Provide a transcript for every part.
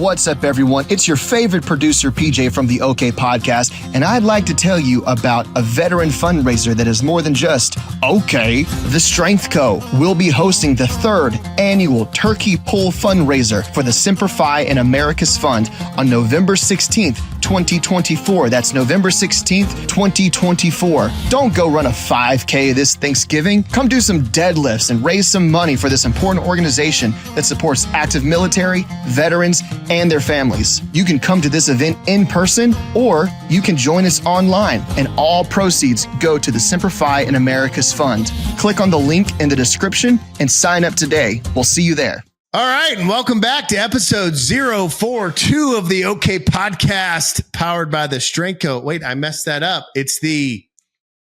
What's up, everyone? It's your favorite producer, PJ, from the OK Podcast, and I'd like to tell you about a veteran fundraiser that is more than just OK. The Strength Co. will be hosting the 3rd annual Turkey Pull fundraiser for the Simplify in America's Fund on November 16th, 2024. That's November 16th, 2024. Don't go run a 5K this Thanksgiving. Come do some deadlifts and raise some money for this important organization that supports active military, veterans, and their families. You can come to this event in person, or you can join us online, and all proceeds go to the Simplify in America's Fund. Click on the link in the description and sign up today. We'll see you there. All right, and welcome back to episode 042 of the OK Podcast, powered by the Strength Co. Wait, I messed that up. It's the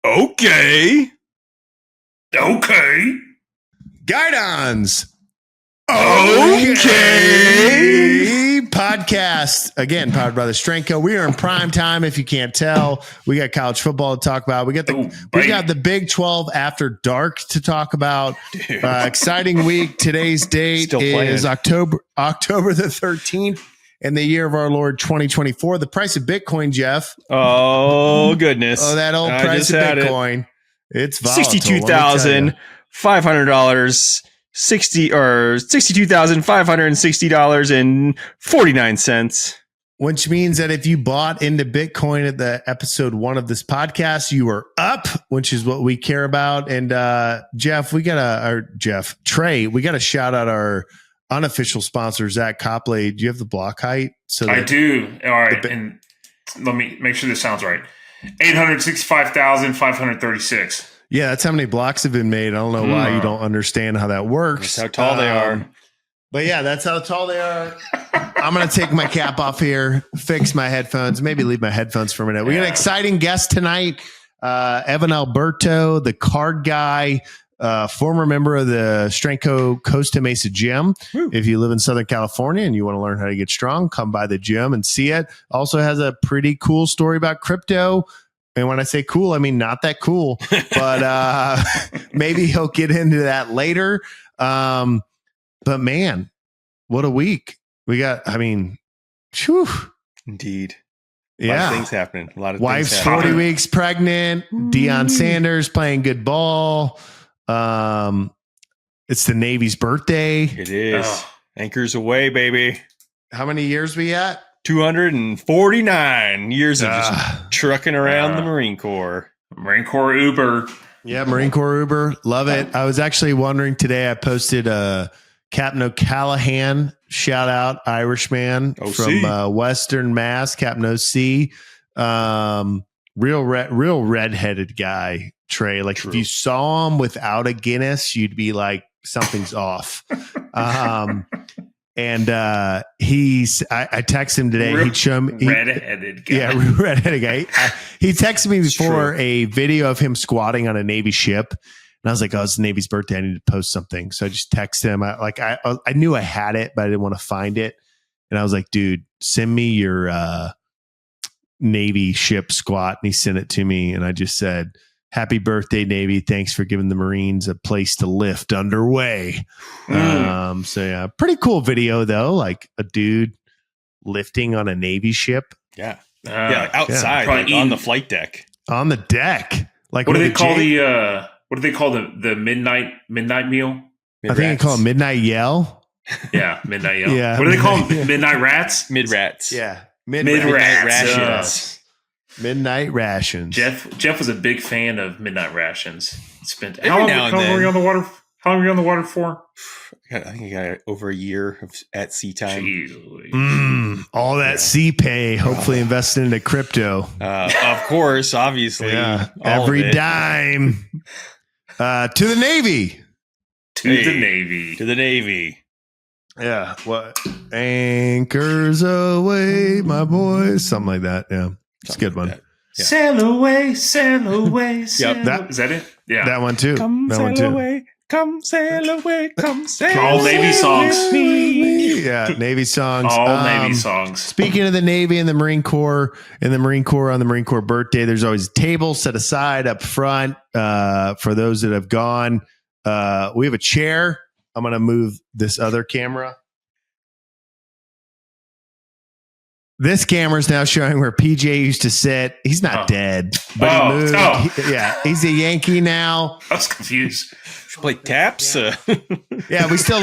Okay Guidons Okay Podcast, again, powered by the Strength Co. We are in prime time, if you can't tell. We got college football to talk about. We got the Big 12 after dark to talk about. Exciting week. Today's date is October the 13th in the year of our Lord 2024. The price of Bitcoin, Jeff. Oh, goodness. Oh, that old price of Bitcoin. It's volatile. $62,500. $62,560.49. Which means that if you bought into Bitcoin at the episode 1 of this podcast, you are up, which is what we care about. And Trey, we got to shout out our unofficial sponsor, Zach Copley. Do you have the block height? I do. All right. And let me make sure this sounds right. 865,536. Yeah, that's how many blocks have been made. I don't know why you don't understand how that works. That's how tall they are. But yeah, that's how tall they are. I'm going to take my cap off here, fix my headphones, maybe leave my headphones for a minute. We got an exciting guest tonight. Evan Alberto, the card guy, former member of the Strength Co. Costa Mesa Gym. Woo. If you live in Southern California and you want to learn how to get strong, come by the gym and see it. Also has a pretty cool story about crypto. And when I say cool, I mean not that cool, but maybe he'll get into that later. But man, what a week we got. I mean, whew. Indeed. Yeah. A lot of things happening. A lot of Wife's things happening. 40 weeks pregnant. Deion Sanders playing good ball. It's the Navy's birthday. It is. Anchors away, baby. How many years we at? 249 years of just trucking around the Marine Corps. Marine Corps Uber. Yeah, Marine Corps Uber. Love it. I was actually wondering today, I posted Captain O'Callahan, shout out, Irishman from Western Mass, Captain OC. Real redheaded guy, Trey. Like True. If you saw him without a Guinness, you'd be like, something's off. And I texted him today. He'd show me redheaded guy. Yeah, redheaded guy. He texted me before a video of him squatting on a Navy ship, and I was like, "Oh, it's the Navy's birthday. I need to post something." So I just texted him. I knew I had it, but I didn't want to find it. And I was like, "Dude, send me your Navy ship squat." And he sent it to me, and I just said, "Happy birthday, Navy. Thanks for giving the Marines a place to lift underway." So yeah, pretty cool video though. Like a dude lifting on a Navy ship. Yeah. Outside, like on the flight deck. On the deck. Like what do they call the midnight meal? I think they call it midnight yell. Yeah, midnight yell. Yeah. What do they call them? Midnight rats? Mid-rats. Yeah. Midnight rations. Midnight rations. Jeff was a big fan of midnight rations. How long were you on the water? How long were you on the water for? I think I got over a year at sea time. All that sea pay, hopefully invested into crypto. Of course, obviously. Yeah, every dime. To the Navy. To the Navy. Yeah. What? Anchors away, my boys. Something like that. Yeah. It's a good one. Yeah. Sail away, sail away, sail Yep, is that it? Yeah. That one too. Come sail away, come sail away, come sail away. All Navy songs. Yeah, Navy songs. All Navy songs. Speaking of the Navy and the Marine Corps, on the Marine Corps birthday, there's always a table set aside up front for those that have gone. We have a chair. I'm going to move this other camera. This camera's now showing where PJ used to sit. He's not dead, but he moved. He's a Yankee now. I was confused. Should play taps. Yeah, we still.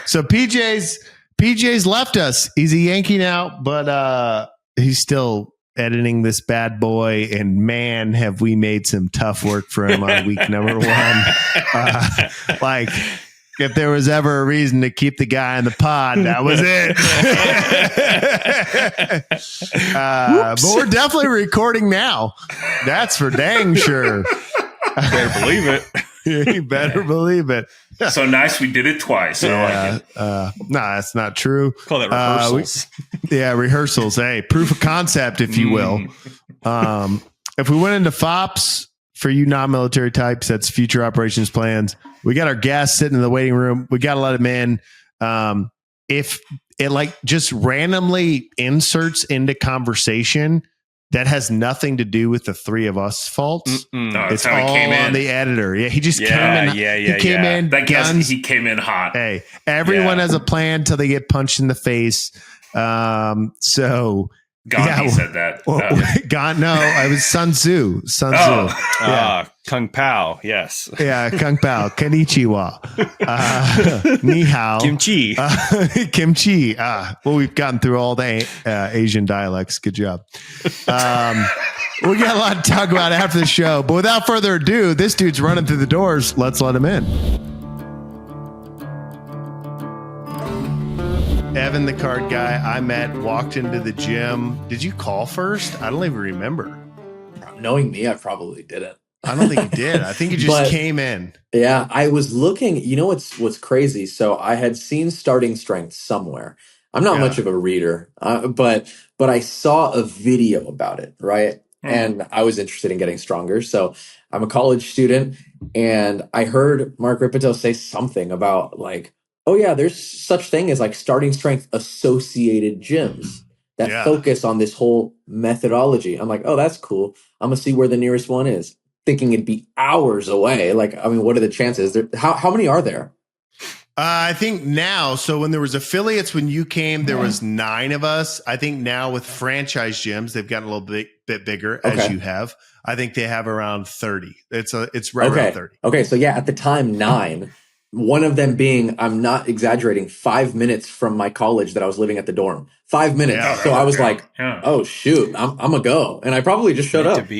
So PJ's left us. He's a Yankee now, but he's still editing this bad boy. And man, have we made some tough work for him on week number 1. Like, if there was ever a reason to keep the guy in the pod, that was it. But we're definitely recording now. That's for dang sure. Better believe it. You better believe it. So nice. We did it twice. I like it. No, that's not true. Call that rehearsals. Rehearsals. Hey, proof of concept, if you will. If we went into FOPS, for you non-military types, that's future operations plans. We got our guests sitting in the waiting room. We got to let them in. If it like just randomly inserts into conversation that has nothing to do with the three of us faults, No, it's all on the editor. Yeah, he just came in. He came in. That guess he came in hot. Hey, everyone has a plan till they get punched in the face. So Gandhi said that. No, I was Sun Tzu. Kung Pao, yes. Yeah, Kung Pao. Konnichiwa. Ni hao. Kimchi. Kimchi. Well, we've gotten through all the Asian dialects. Good job. We got a lot to talk about after the show. But without further ado, this dude's running through the doors. Let's let him in. Evan, the card guy I met, walked into the gym. Did you call first? I don't even remember. Knowing me, I probably didn't. I don't think you did. I think you just came in. Yeah, I was looking. You know what's crazy? So I had seen starting strength somewhere. I'm not much of a reader, but I saw a video about it, right? And I was interested in getting stronger. So I'm a college student, and I heard Mark Ripito say something about like, oh yeah, there's such thing as like starting strength associated gyms that focus on this whole methodology. I'm like, oh, that's cool. I'm gonna see where the nearest one is. Thinking it'd be hours away. Like, I mean, what are the chances? How many are there? I think now, so when there was affiliates, when you came, there was 9 of us. I think now with franchise gyms, they've gotten a little bit bigger as you have. I think they have around 30. It's right around 30. Okay. So yeah, at the time, 9. One of them being, I'm not exaggerating, 5 minutes from my college that I was living at the dorm. 5 minutes. Yeah, so I was like, oh shoot, I'm gonna go. And I probably just showed up.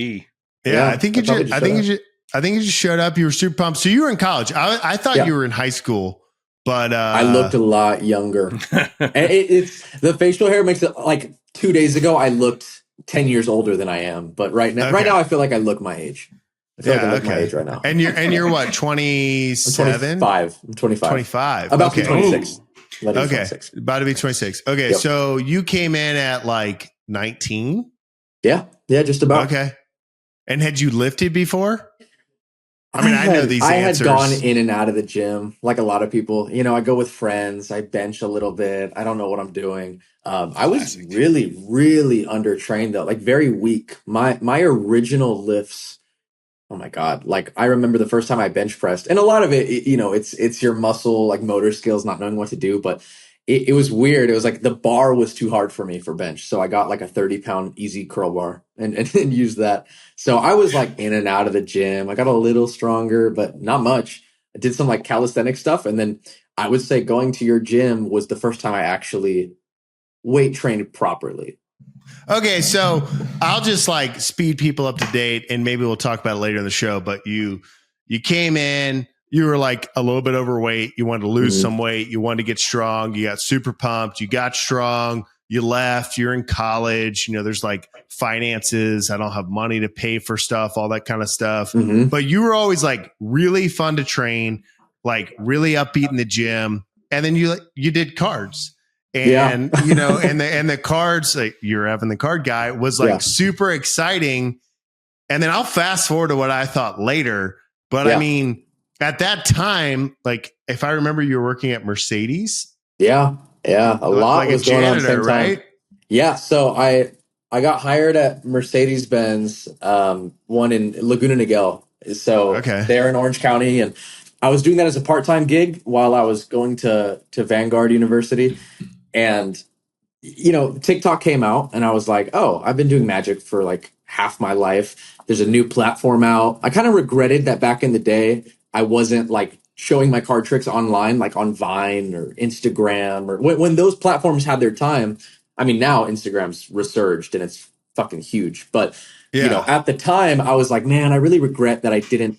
Yeah, I think you just showed up. You were super pumped. So you were in college. I thought you were in high school, but I looked a lot younger. And it's the facial hair makes it like 2 days ago I looked 10 years older than I am. But right now I feel like I look my age. I feel like I look my age right now. And you're what, 27? I'm 25. 25. About to be 26. Okay. 26. About to be 26. Okay. Yep. So you came in at like 19? Yeah. Yeah, just about. Okay. And had you lifted before? I mean, I know these answers. I had gone in and out of the gym like a lot of people. You know, I go with friends. I bench a little bit. I don't know what I'm doing. I was really, really undertrained though, like very weak. My original lifts, oh my God. Like I remember the first time I bench pressed, and a lot of it, you know, it's your muscle, like motor skills, not knowing what to do. But it was weird. It was like the bar was too hard for me for bench. So I got like a 30-pound easy curl bar and used that. So I was like in and out of the gym. I got a little stronger, but not much. I did some like calisthenic stuff. And then I would say going to your gym was the first time I actually weight trained properly. Okay, so I'll just like speed people up to date, and maybe we'll talk about it later in the show. But you came in, you were like a little bit overweight. You wanted to lose some weight. You wanted to get strong. You got super pumped. You got strong. You left. You're in college. You know, there's like finances. I don't have money to pay for stuff, all that kind of stuff. But you were always like really fun to train, like really upbeat in the gym. And then you did cards. And, you know, and the cards, like you're having the card guy was like super exciting. And then I'll fast forward to what I thought later. But I mean, at that time, like if I remember, you were working at Mercedes. Yeah. A lot was going on at the same time. Right? Yeah. So I got hired at Mercedes-Benz, one in Laguna Niguel. So they're in Orange County, and I was doing that as a part-time gig while I was going to Vanguard University. And, TikTok came out and I was like, oh, I've been doing magic for like half my life. There's a new platform out. I kind of regretted that back in the day, I wasn't like showing my card tricks online, like on Vine or Instagram or when those platforms had their time. I mean, now Instagram's resurged and it's fucking huge. But, at the time I was like, man, I really regret that I didn't,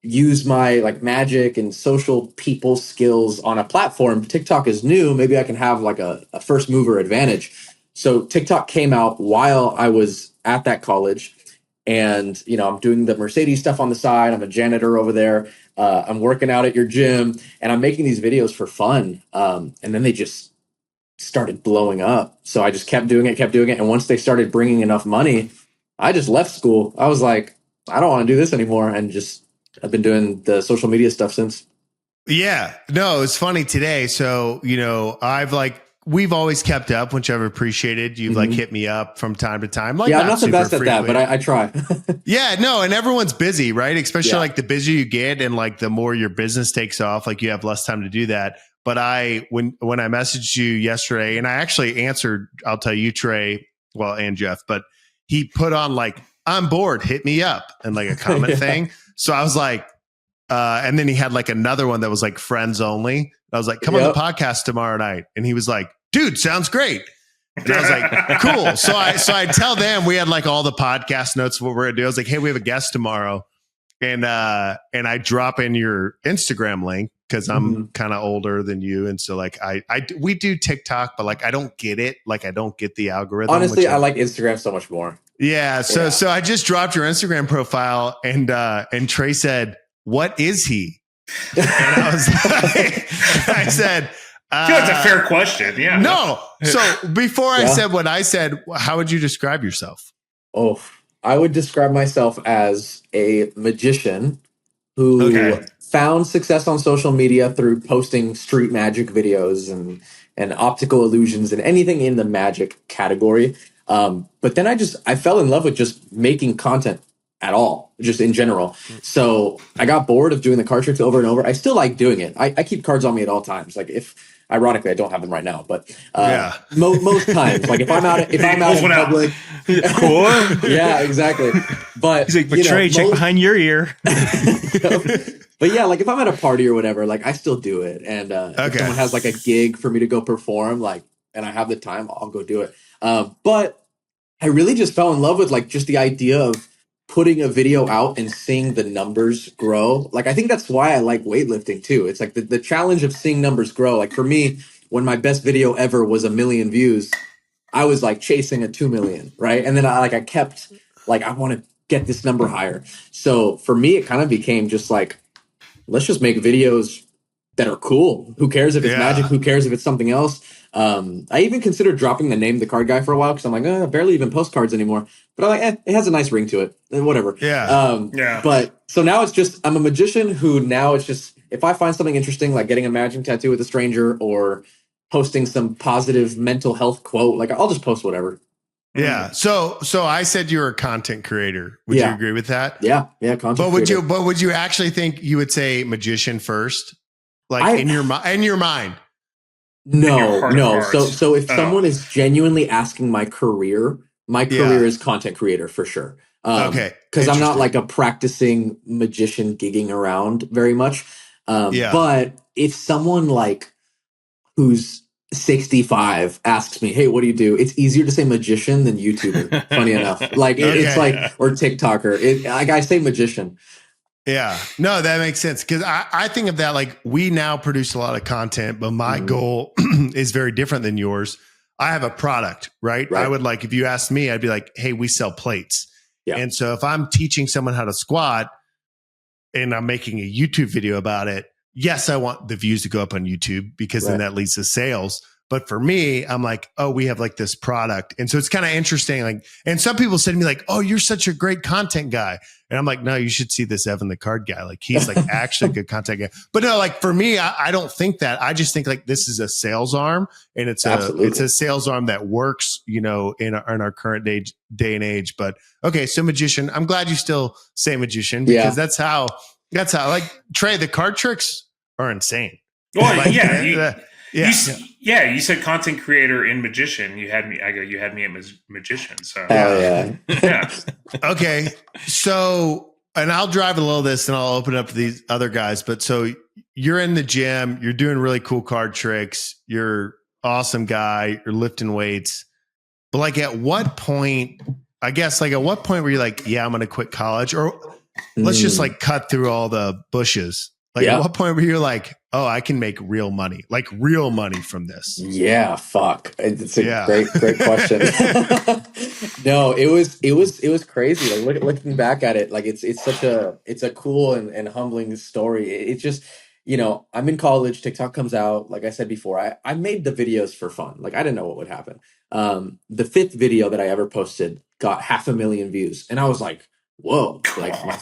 use my like magic and social people skills on a platform. TikTok is new. Maybe I can have like a first mover advantage. So TikTok came out while I was at that college. And, I'm doing the Mercedes stuff on the side. I'm a janitor over there. I'm working out at your gym and I'm making these videos for fun. And then they just started blowing up. So I just kept doing it. And once they started bringing enough money, I just left school. I was like, I don't want to do this anymore. And I've been doing the social media stuff since. Yeah, no, it's funny today. So, we've always kept up, which I've appreciated. You've like hit me up from time to time. Like, I'm not the best at that, but I try. Yeah, no, and everyone's busy, right? Especially like the busier you get and like the more your business takes off, like you have less time to do that. But when I messaged you yesterday, and I actually answered, I'll tell you, Trey, and Jeff, but he put on like, I'm bored, hit me up, and like a comment thing. So I was like, and then he had like another one that was like friends only. I was like, come on the podcast tomorrow night. And he was like, dude, sounds great. And I was like, cool. So I tell them, we had like all the podcast notes of what we're gonna do. I was like, hey, we have a guest tomorrow. And I drop in your Instagram link because I'm kind of older than you. And so like we do TikTok, but like I don't get it. Like I don't get the algorithm. Honestly, I like Instagram so much more. Yeah. So I just dropped your Instagram profile and Trey said, what is he? And I was like, I said, I feel like it's a fair question. Yeah. No. So before I said what I said, how would you describe yourself? Oh, I would describe myself as a magician who found success on social media through posting street magic videos and optical illusions and anything in the magic category. But then I fell in love with just making content at all, just in general. So I got bored of doing the card tricks over and over. I still like doing it. I keep cards on me at all times. Like ironically, I don't have them right now, but most times, like if I'm out in public, cool. Yeah, exactly. But he's like, but Trey, check behind your ear. But yeah, like if I'm at a party or whatever, like I still do it. And if someone has like a gig for me to go perform, like, and I have the time, I'll go do it. But I really just fell in love with like just the idea of putting a video out and seeing the numbers grow. Like, I think that's why I like weightlifting too. It's like the challenge of seeing numbers grow. Like for me, when my best video ever was 1 million views, I was like chasing a 2 million, right? And then I kept like, I want to get this number higher. So for me, it kind of became just like, let's just make videos that are cool. Who cares if it's magic? Who cares if it's something else? I even considered dropping the name The Card Guy for a while because I'm like, I barely even post cards anymore. But I'm like, it has a nice ring to it. Whatever. But so now it's just, I'm a magician who now it's just, if I find something interesting, like getting a magic tattoo with a stranger or posting some positive mental health quote, like I'll just post whatever. Yeah. So I said you're a content creator. Would you agree with that? Yeah. Content creator. But would you actually think you would say magician first? Like in your mind? No. So if someone is genuinely asking my career is content creator for sure. Because I'm not like a practicing magician gigging around very much. But if someone like who's 65 asks me, hey, what do you do? It's easier to say magician than YouTuber. Funny enough, like it's like, or TikToker. Like I say magician. Yeah, no, that makes sense. Cause I think of that, like we now produce a lot of content, but my goal is very different than yours. I have a product, right? I would like, if you asked me, I'd be like, hey, we sell plates. Yeah. And so if I'm teaching someone how to squat and I'm making a YouTube video about it, yes, I want the views to go up on YouTube because then that leads to sales. But for me, I'm like, oh, we have like this product. And so it's kind of interesting. Like, and some people said to me like, oh, you're such a great content guy. And I'm like, no, you should see this Evan the Card Guy. Like he's like actually a good content guy. But no, like for me, I don't think that. I just think like this is a sales arm and it's a sales arm that works, in our current day and age. But okay, so magician, I'm glad you still say magician because that's how That's how, like, Trey, the card tricks are insane. Well, Like, you said content creator and magician. You had me at magician. So yeah. Okay. So, and I'll drive a little of this and I'll open it up to these other guys. But so you're in the gym, you're doing really cool card tricks. You're awesome guy. You're lifting weights. But like at what point, I guess, like at what point were you like, yeah, I'm going to quit college, or let's just like cut through all the bushes. Like at what point were you like, oh, I can make real money, like real money from this? Yeah, fuck. It's a great question. No, it was crazy. Like looking back at it, like it's a cool and humbling story. It's just, I'm in college, TikTok comes out. Like I said before, I made the videos for fun. Like I didn't know what would happen. The fifth video that I ever posted got 500,000 views. And I was like, whoa, like my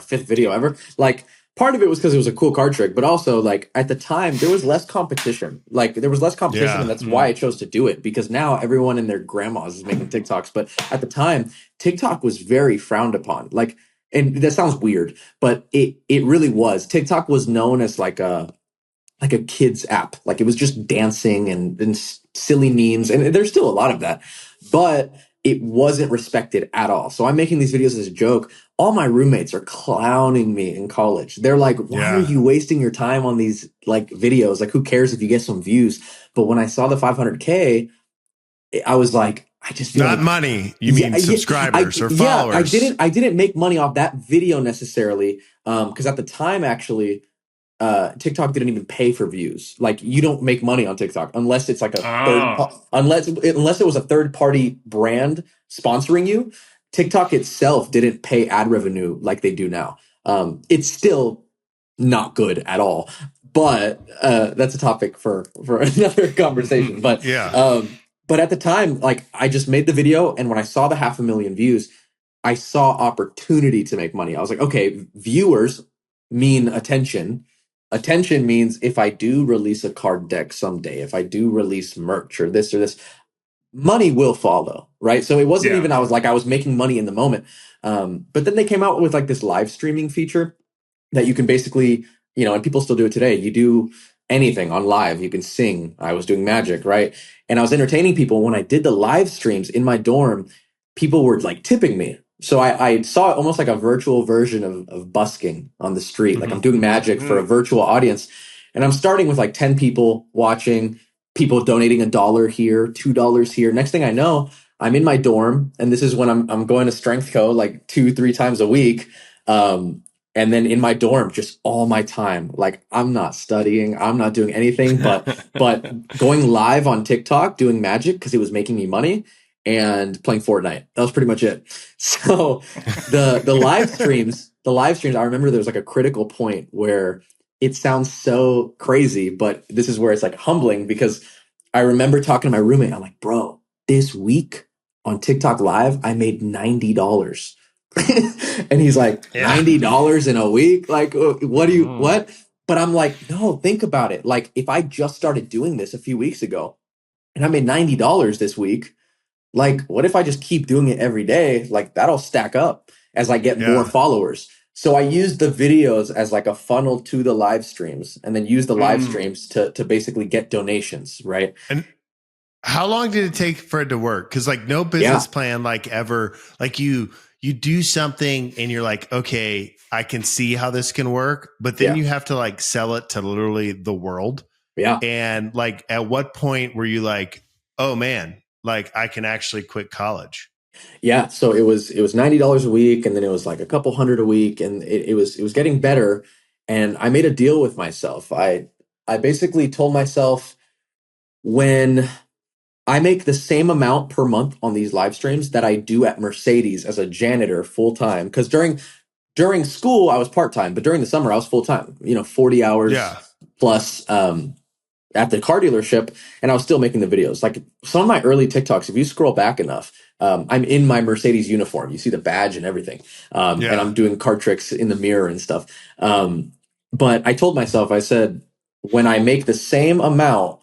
fifth video ever. Like, part of it was because it was a cool card trick, but also like at the time there was less competition. Like there was less competition, and that's why I chose to do it, because now everyone and their grandmas is making TikToks. But at the time, TikTok was very frowned upon. Like, and that sounds weird, but it really was. TikTok was known as like a kids app. Like it was just dancing and silly memes, and there's still a lot of that, but it wasn't respected at all. So I'm making these videos as a joke. All my roommates are clowning me in college. They're like, why are you wasting your time on these like videos? Like, who cares if you get some views? But when I saw the 500K, I was like, I just feel not like, money. You mean subscribers or followers? Yeah, I didn't make money off that video necessarily. Because at the time, actually, TikTok didn't even pay for views. Like you don't make money on TikTok unless it's like unless it was a third party brand sponsoring you. TikTok itself didn't pay ad revenue like they do now. It's still not good at all, but that's a topic for another conversation. But but at the time, like I just made the video, and when I saw the 500,000 views, I saw opportunity to make money. I was like, okay, viewers mean attention. Attention means if I do release a card deck someday, if I do release merch or this, money will follow, right? So it wasn't even, I was making money in the moment. But then they came out with like this live streaming feature that you can basically, and people still do it today. You do anything on live. You can sing. I was doing magic, right? And I was entertaining people. When I did the live streams in my dorm, people were like tipping me. So I saw almost like a virtual version of busking on the street. Like I'm doing magic for a virtual audience. And I'm starting with like 10 people watching, people donating $1 here, $2 here. Next thing I know, I'm in my dorm. And this is when I'm going to Strength Co. like 2-3 times a week. And then in my dorm, just all my time, like I'm not studying, I'm not doing anything but going live on TikTok, doing magic because it was making me money, and playing Fortnite. That was pretty much it. So the live streams, I remember there was like a critical point where it sounds so crazy, but this is where it's like humbling, because I remember talking to my roommate. I'm like, bro, this week on TikTok live, I made $90. And he's like, $90 in a week? Like, what? But I'm like, no, think about it. Like if I just started doing this a few weeks ago and I made $90 this week, like, what if I just keep doing it every day? Like that'll stack up as I get more followers. So I used the videos as like a funnel to the live streams, and then use the live streams to basically get donations. Right. And how long did it take for it to work? Cause like no business plan, like ever, like you do something and you're like, okay, I can see how this can work, but then you have to like sell it to literally the world. Yeah. And like, at what point were you like, oh man, like I can actually quit college? Yeah. So it was $90 a week, and then it was like a couple hundred a week, and it was getting better. And I made a deal with myself. I basically told myself, when I make the same amount per month on these live streams that I do at Mercedes as a janitor full time, because during school I was part time, but during the summer I was full time. 40 hours plus at the car dealership, and I was still making the videos. Like some of my early TikToks, if you scroll back enough, I'm in my Mercedes uniform. You see the badge and everything, and I'm doing card tricks in the mirror and stuff. But I told myself, I said, when I make the same amount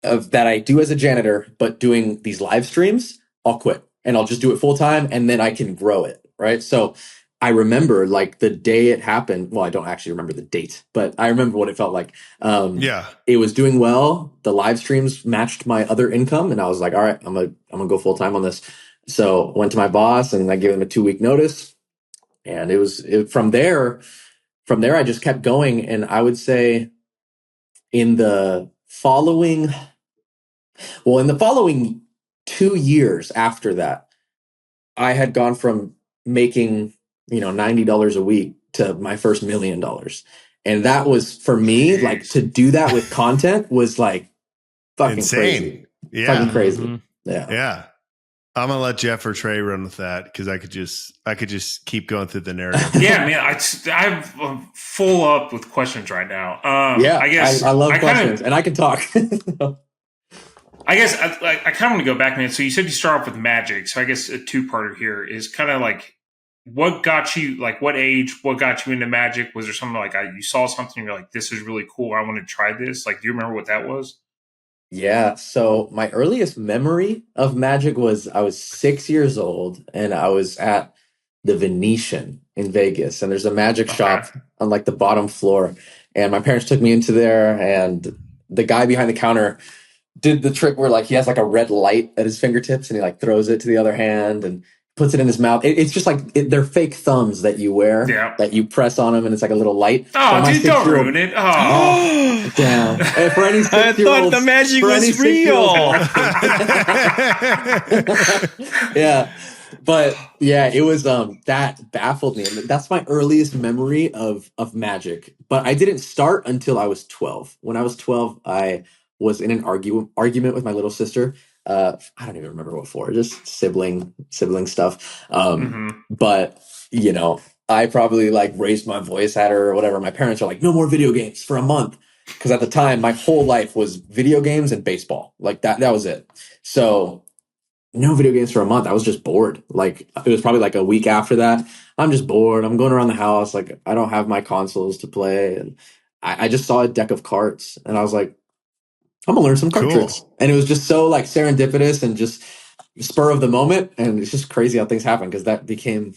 of that I do as a janitor, but doing these live streams, I'll quit and I'll just do it full time, and then I can grow it. Right. So I remember like the day it happened. Well, I don't actually remember the date, but I remember what it felt like. It was doing well. The live streams matched my other income, and I was like, all right, I'm gonna go full time on this. So went to my boss and I gave him a 2-week notice, and from there. From there, I just kept going, and I would say in the following 2 years after that, I had gone from making, $90 a week to my first $1 million. And that was for me, like to do that with content was like fucking insane. crazy. Yeah. Fucking crazy. Mm-hmm. Yeah. Yeah. I'm gonna let Jeff or Trey run with that because I could just keep going through the narrative. Yeah, man, I'm full up with questions right now. I guess I love questions, and I can talk. I guess I kind of want to go back, man. So you said you start off with magic. So I guess a two-parter here is kind of like, what got you, like what age, what got you into magic? Was there something like you saw something and you're like, this is really cool, I want to try this? Like, do you remember what that was? Yeah, so my earliest memory of magic was I was 6 years old and I was at the Venetian in Vegas, and there's a magic shop on like the bottom floor, and my parents took me into there, and the guy behind the counter did the trick where like he has like a red light at his fingertips and he like throws it to the other hand and puts it in his mouth. It's just like they're fake thumbs that you wear that you press on them, and it's like a little light. Oh, dude, don't ruin it. Oh, damn. For any 6-year-olds, I thought the magic was real. Yeah. But yeah, it was that baffled me. And that's my earliest memory of magic. But I didn't start until I was 12. When I was 12, I was in an argument with my little sister. I don't even remember what for, just sibling stuff. But I probably like raised my voice at her or whatever. My parents are like, no more video games for a month. Because at the time, my whole life was video games and baseball. Like that was it. So no video games for a month. I was just bored. Like it was probably like a week after that. I'm just bored. I'm going around the house. Like I don't have my consoles to play. And I just saw a deck of cards and I was like, I'm gonna learn some card tricks. And it was just so like serendipitous and just spur of the moment. And it's just crazy how things happen because that became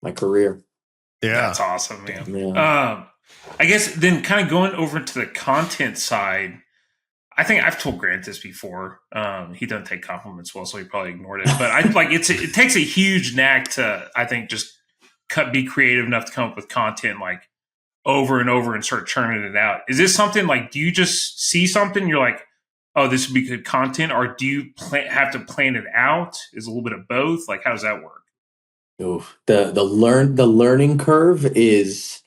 my career. Yeah. That's awesome, man. Yeah. I guess then kind of going over to the content side, I think I've told Grant this before. He doesn't take compliments well, so he probably ignored it. But I like it takes a huge knack to, I think, just be creative enough to come up with content like over and over and start churning it out. Is this something like, do you just see something and you're like, oh, this would be good content, or do you have to plan it out? Is a little bit of both? Like, how does that work? Ooh, the learning curve is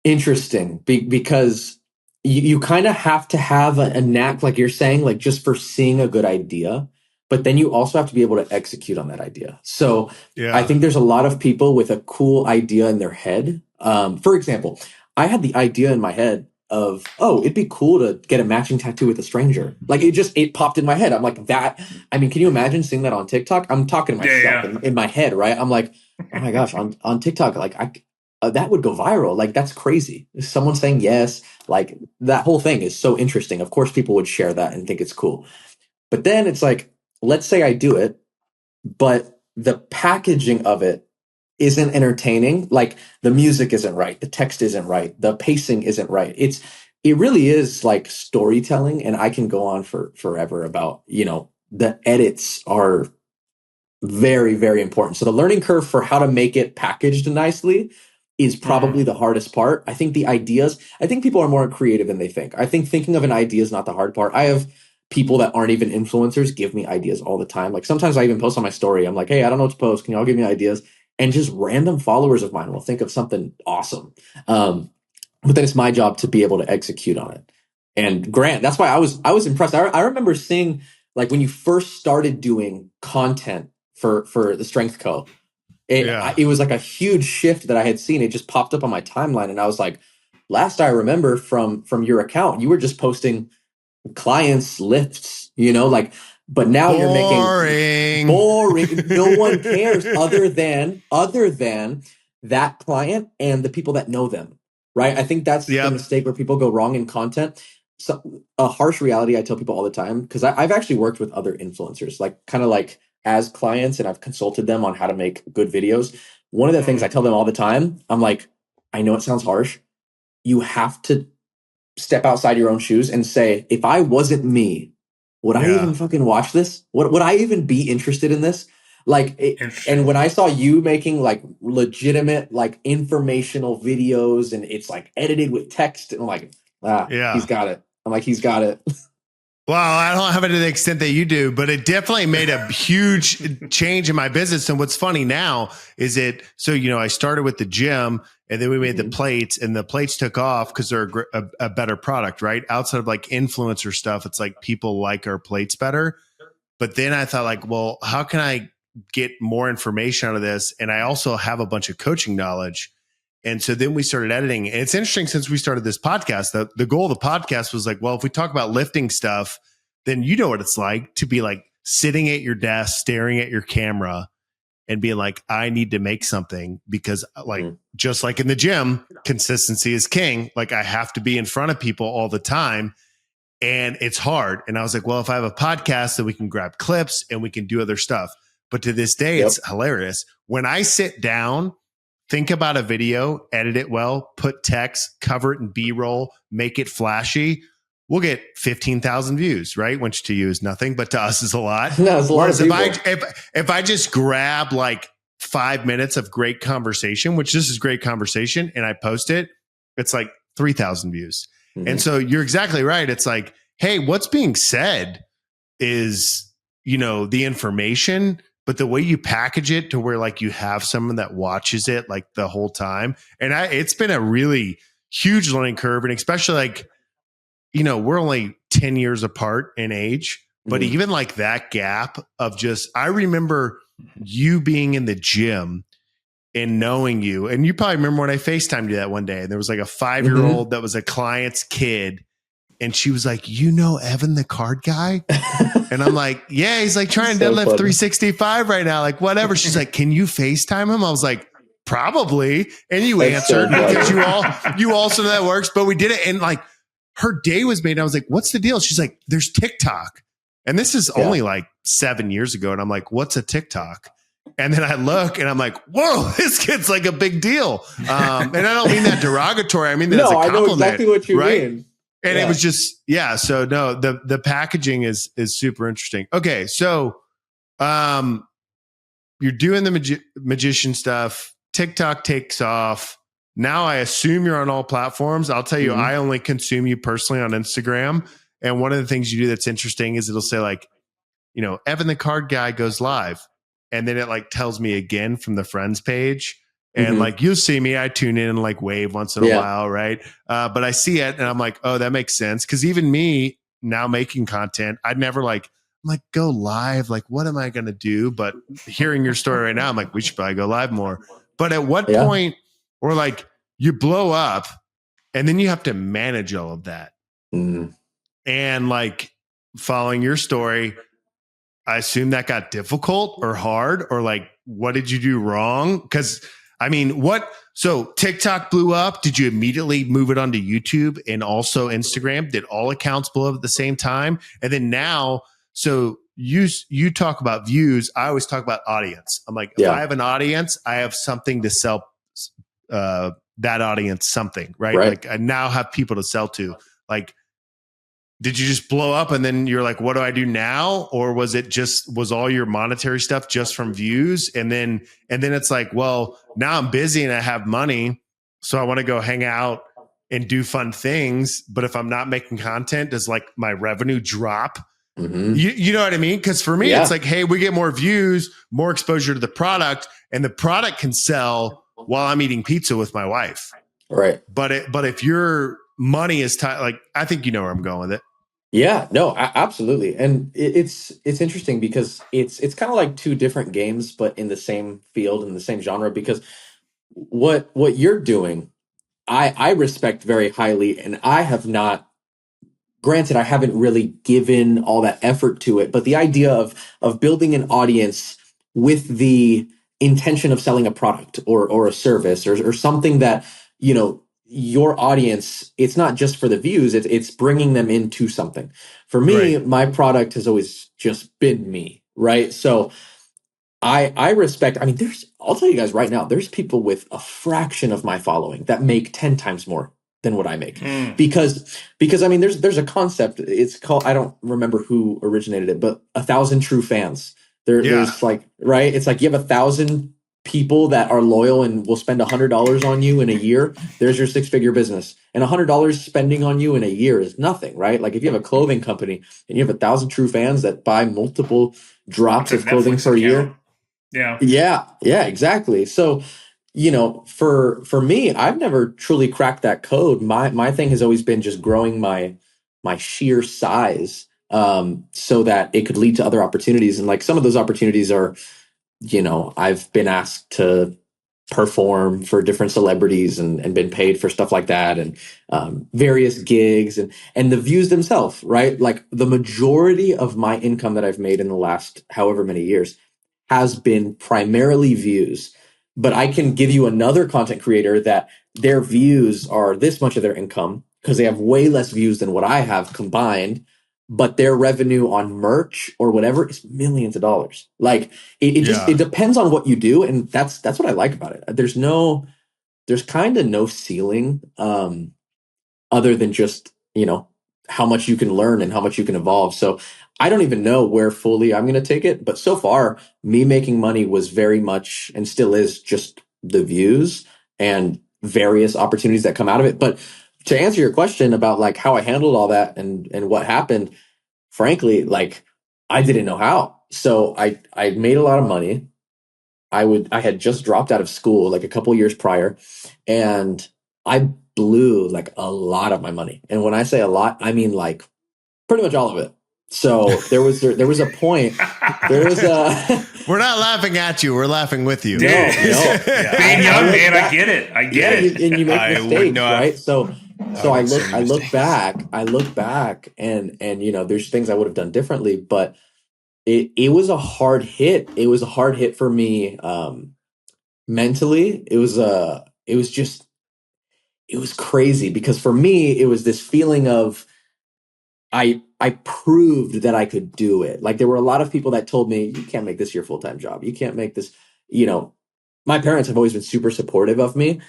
interesting because you kind of have to have a knack, like you're saying, like just for seeing a good idea, but then you also have to be able to execute on that idea. So I think there's a lot of people with a cool idea in their head. For example, I had the idea in my head of, oh, it'd be cool to get a matching tattoo with a stranger. Like it popped in my head. I'm like that. I mean, can you imagine seeing that on TikTok? I'm talking to myself in my head, right? I'm like, oh my gosh, on TikTok, like that would go viral. Like that's crazy. Someone saying yes, like that whole thing is so interesting. Of course, people would share that and think it's cool. But then it's like, let's say I do it, but the packaging of it isn't entertaining. Like the music isn't right, the text isn't right, the pacing isn't right. It really is like storytelling, and I can go on for forever about, the edits are very, very important. So the learning curve for how to make it packaged nicely is probably the hardest part. I think people are more creative than they think. I think thinking of an idea is not the hard part. I have people that aren't even influencers give me ideas all the time. Like sometimes I even post on my story. I'm like, hey, I don't know what to post. Can y'all give me ideas? And just random followers of mine will think of something awesome. But then it's my job to be able to execute on it. And Grant, that's why I was impressed. I remember seeing like when you first started doing content for the Strength Co. It was like a huge shift that I had seen. It just popped up on my timeline, and I was like, last I remember from your account, you were just posting clients lifts, but now you're making boring. No one cares other than that client and the people that know them, right? I think that's the mistake where people go wrong in content. So a harsh reality I tell people all the time, because I've actually worked with other influencers, like kind of like as clients, and I've consulted them on how to make good videos. one of the things I tell them all the time, I'm like, I know it sounds harsh. You have to step outside your own shoes and say, if I wasn't me, would I even fucking watch this? Would I even be interested in this? Like, and when I saw you making like legitimate, like informational videos and it's like edited with text, and I'm like, he's got it. I'm like, he's got it. Well, I don't have it to the extent that you do, but it definitely made a huge change in my business. And what's funny now is so, I started with the gym and then we made the plates, and the plates took off because they're a better product, right? Outside of like influencer stuff, it's like people like our plates better. But then I thought like, well, how can I get more information out of this? And I also have a bunch of coaching knowledge. And so then we started editing. And it's interesting, since we started this podcast, the goal of the podcast was like, well, if we talk about lifting stuff, then you know what it's like to be like sitting at your desk, staring at your camera and being like, I need to make something, because like, just like in the gym, consistency is king. Like I have to be in front of people all the time, and it's hard. And I was like, well, if I have a podcast, then we can grab clips and we can do other stuff. But to this day, it's hilarious. When I sit down, think about a video, edit it well, put text, cover it in B-roll, make it flashy, we'll get 15,000 views, right? Which to you is nothing, but to us is a lot. No, it's a lot. Whereas if I just grab like 5 minutes of great conversation, which this is great conversation, and I post it, it's like 3,000 views. And so you're exactly right. It's like, hey, what's being said is, the information, but the way you package it to where like you have someone that watches it like the whole time. And it's been a really huge learning curve. And especially like, we're only 10 years apart in age, but even like that gap of I remember you being in the gym and knowing you. And you probably remember when I FaceTimed you that one day, and there was like a 5-year-old that was a client's kid. And she was like, Evan, the card guy? And I'm like, yeah, he's like trying to deadlift 365 right now. Like, whatever. She's like, can you FaceTime him? I was like, probably. And you answered because you also know that works. But we did it. And like her day was made. I was like, what's the deal? She's like, there's TikTok. And this is only like 7 years ago. And I'm like, what's a TikTok? And then I look and I'm like, whoa, this kid's like a big deal. And I don't mean that derogatory. I mean that as a compliment. I know exactly what you mean. And it was just, so no, the packaging is super interesting. Okay. So, you're doing the magician stuff. TikTok takes off. Now I assume you're on all platforms. I'll tell you, I only consume you personally on Instagram. And one of the things you do that's interesting is it'll say like, Evan the card guy goes live. And then it like tells me again from the friends page. And like, you'll see me, I tune in and like wave once in a while. Right. But I see it and I'm like, oh, that makes sense. Cause even me now making content, I'd never like, I'm like, go live. Like, what am I going to do? But hearing your story right now, I'm like, we should probably go live more. But at what point, or like you blow up and then you have to manage all of that. And like following your story, I assume that got difficult or hard, or like, what did you do wrong? Because I mean, so TikTok blew up. Did you immediately move it onto YouTube and also Instagram? Did all accounts blow up at the same time? And then now, so you talk about views. I always talk about audience. I'm like, if I have an audience, I have something to sell that audience something, right? Like I now have people to sell to. Like, did you just blow up and then you're like, what do I do now? Or was all your monetary stuff just from views? And then it's like, well, now I'm busy and I have money, so I want to go hang out and do fun things. But if I'm not making content, does like my revenue drop? You know what I mean? Because for me, it's like, hey, we get more views, more exposure to the product, and the product can sell while I'm eating pizza with my wife. Right. But if your money is tight, like, I think you know where I'm going with it. Yeah, no, absolutely. And it's interesting because it's kind of like two different games, but in the same field, in the same genre, because what you're doing, I respect very highly, and I have not, granted, I haven't really given all that effort to it, but the idea of building an audience with the intention of selling a product or a service or something that, your audience, it's not just for the views, it's bringing them into something. For me, my product has always just been me, right? So I respect, I mean, I'll tell you guys right now, there's people with a fraction of my following that make 10 times more than what I make. Because I mean, there's a concept, it's called, I don't remember who originated it, but 1,000 true fans. There's like, right? It's like you have 1,000 people that are loyal and will spend $100 on you in a year. There's your 6-figure business. And $100 spending on you in a year is nothing, right? Like if you have a clothing company and you have 1,000 true fans that buy multiple drops of clothing per year. Yeah, exactly. So, for me, I've never truly cracked that code. My thing has always been just growing my sheer size, so that it could lead to other opportunities. And like some of those opportunities are, I've been asked to perform for different celebrities and been paid for stuff like that, and various gigs and the views themselves, right? Like the majority of my income that I've made in the last however many years has been primarily views. But I can give you another content creator that their views are this much of their income because they have way less views than what I have combined, but their revenue on merch or whatever is millions of dollars. Like it depends on what you do, and that's what I like about it. There's kind of no ceiling, other than just how much you can learn and how much you can evolve. So I don't even know where fully I'm going to take it, but so far me making money was very much and still is just the views and various opportunities that come out of it. But to answer your question about like how I handled all that and what happened, frankly, like I didn't know how. So I made a lot of money. I had just dropped out of school like a couple years prior, and I blew like a lot of my money. And when I say a lot, I mean like pretty much all of it. So there was a point. There was a. We're not laughing at you. We're laughing with you. No. Being young, man, I get it. I get it. And you make mistakes, right? So I look back, and there's things I would have done differently, but it was a hard hit. It was a hard hit for me, mentally. It was crazy because for me, it was this feeling of I proved that I could do it. Like there were a lot of people that told me, you can't make this your full-time job. You can't make this, my parents have always been super supportive of me.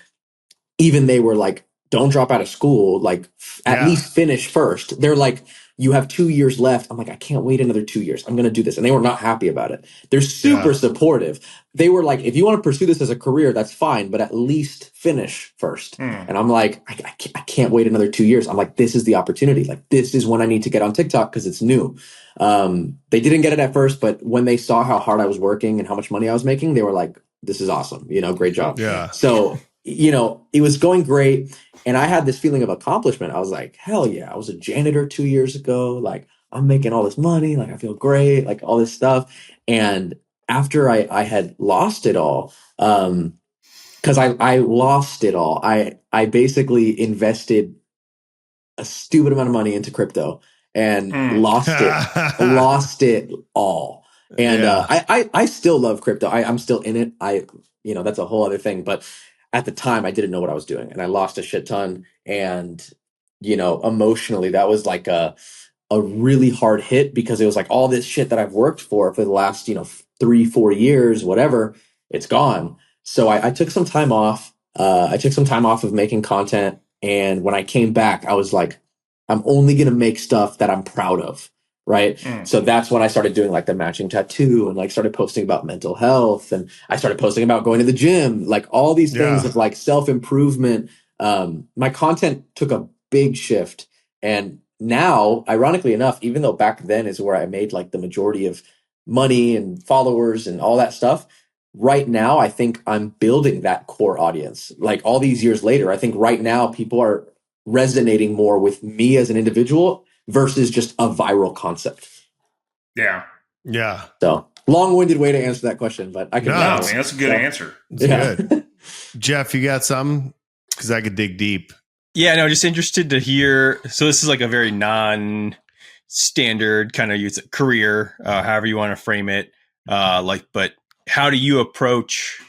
Even they were like, don't drop out of school, like at least finish first. They're like, you have 2 years left. I'm like, I can't wait another 2 years. I'm going to do this. And they were not happy about it. They're super supportive. They were like, if you want to pursue this as a career, that's fine, but at least finish first. And I'm like, I can't wait another 2 years. I'm like, this is the opportunity. Like, this is when I need to get on TikTok because it's new. They didn't get it at first, but when they saw how hard I was working and how much money I was making, they were like, this is awesome. Great job. Yeah. So, it was going great. And I had this feeling of accomplishment. I was like, hell yeah, I was a janitor 2 years ago. Like, I'm making all this money. Like, I feel great, like all this stuff. And after I had lost it all, because I lost it all, I basically invested a stupid amount of money into crypto and lost it all. And I still love crypto. I'm still in it. That's a whole other thing. But at the time, I didn't know what I was doing, and I lost a shit ton. And emotionally, that was like a really hard hit because it was like all this shit that I've worked for the last 3-4 years, whatever, it's gone. So I took some time off. I took some time off of making content, and when I came back, I was like, I'm only gonna make stuff that I'm proud of. Right. So that's when I started doing like the matching tattoo and like started posting about mental health, and I started posting about going to the gym, like all these things of like self-improvement. My content took a big shift. And now, ironically enough, even though back then is where I made like the majority of money and followers and all that stuff, right now, I think I'm building that core audience. Like all these years later, I think right now people are resonating more with me as an individual versus just a viral concept. Yeah. So long-winded way to answer that question, but I can. No, man, that's a good answer. Good. Jeff, you got something? Because I could dig deep. Yeah, no, just interested to hear. So this is like a very non-standard kind of career, however you want to frame it. But how do you approach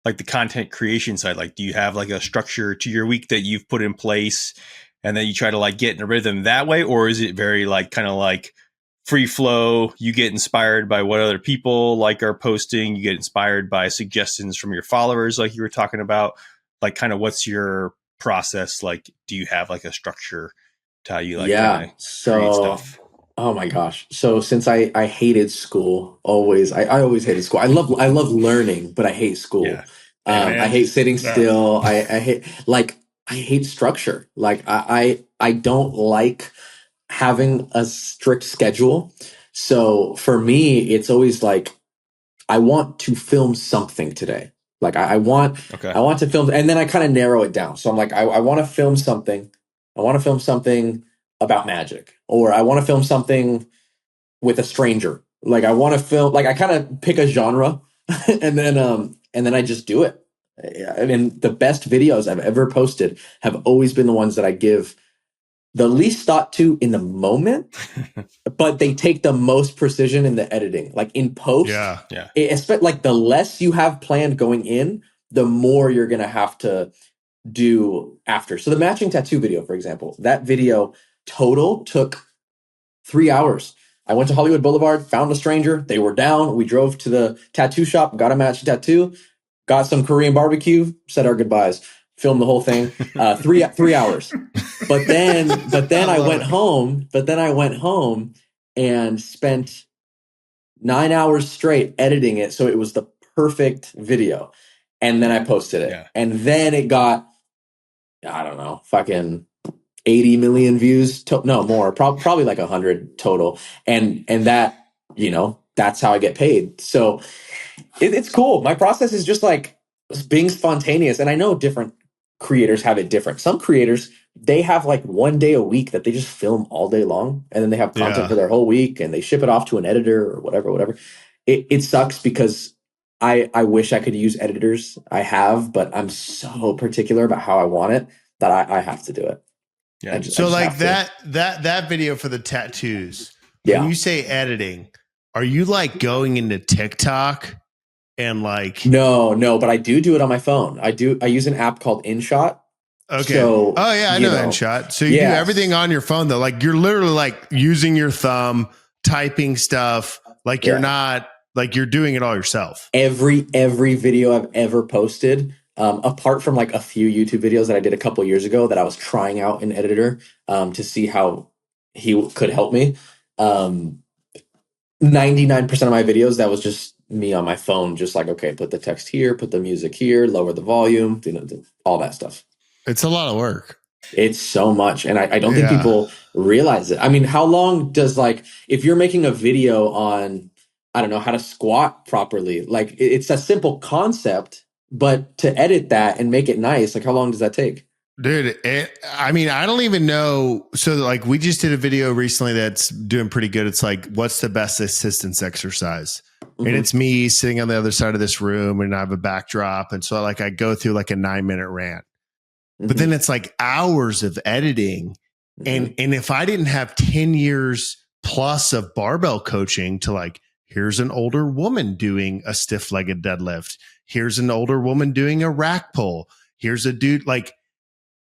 like the content creation side? Like, do you have like a structure to your week that you've put in place, and then you try to like get in a rhythm that way? Or is it very like kind of like free flow? You get inspired by what other people like are posting. You get inspired by suggestions from your followers, like you were talking about. Like, kind of, what's your process? Like, do you have like a structure to how you like Yeah. kind of create So, stuff? oh my gosh. So since I hated school, I always hated school. I love learning, but I hate school. Yeah. I Amen. hate sitting That still. I hate structure. Like I don't like having a strict schedule. So for me, it's always like I want to film something today. Like Okay. I want to film, and then I kind of narrow it down. So I'm like, I want to film something. I want to film something about magic, or I want to film something with a stranger. Like I want to film, like I kind of pick a genre, and then I just do it. I mean, the best videos I've ever posted have always been the ones that I give the least thought to in the moment, but they take the most precision in the editing. Like in post, Yeah. Yeah. like the less you have planned going in, the more you're gonna have to do after. So the matching tattoo video, for example, that video total took 3 hours. I went to Hollywood Boulevard, found a stranger. They were down. We drove to the tattoo shop, got a matching tattoo, got some Korean barbecue, said our goodbyes, filmed the whole thing. 3 hours. But then I I love went it. home. But then I went home and spent 9 hours straight editing it so it was the perfect video. And then I posted it. Yeah. And then it got, I don't know, fucking 80 million views. No, more. Probably like 100 total. And that, that's how I get paid. So it's cool. My process is just like being spontaneous. And I know different creators have it different. Some creators, they have like one day a week that they just film all day long, and then they have content Yeah. for their whole week, and they ship it off to an editor or whatever. It sucks because I wish I could use editors. I have, but I'm so particular about how I want it that I have to do it. Yeah. I So just like have to. that video for the tattoos, when Yeah. you say editing, are you like going into TikTok and like, No, but I do it on my phone. I use an app called InShot. okay. So, Oh yeah, I know InShot. So you do yes. everything on your phone though. Like you're literally like using your thumb, typing stuff. Like you're Yeah. not like you're doing it all yourself. Every video I've ever posted, apart from like a few YouTube videos that I did a couple years ago that I was trying out an editor to see how he could help me. 99% of my videos, that was just me on my phone, just like, okay, put the text here, put the music here, lower the volume, all that stuff. It's a lot of work. It's so much. And I don't think Yeah. people realize it. I mean, how long does if you're making a video on, I don't know, how to squat properly, like it's a simple concept, but to edit that and make it nice, like how long does that take? Dude, I mean, I don't even know. So, like, we just did a video recently that's doing pretty good. It's like, what's the best assistance exercise? Mhm. And it's me sitting on the other side of this room, and I have a backdrop. And so, like, I go through like a 9-minute rant, but then it's like hours of editing. Mhm. And if I didn't have 10 years plus of barbell coaching to like, here's an older woman doing a stiff legged deadlift, here's an older woman doing a rack pull, here's a dude like,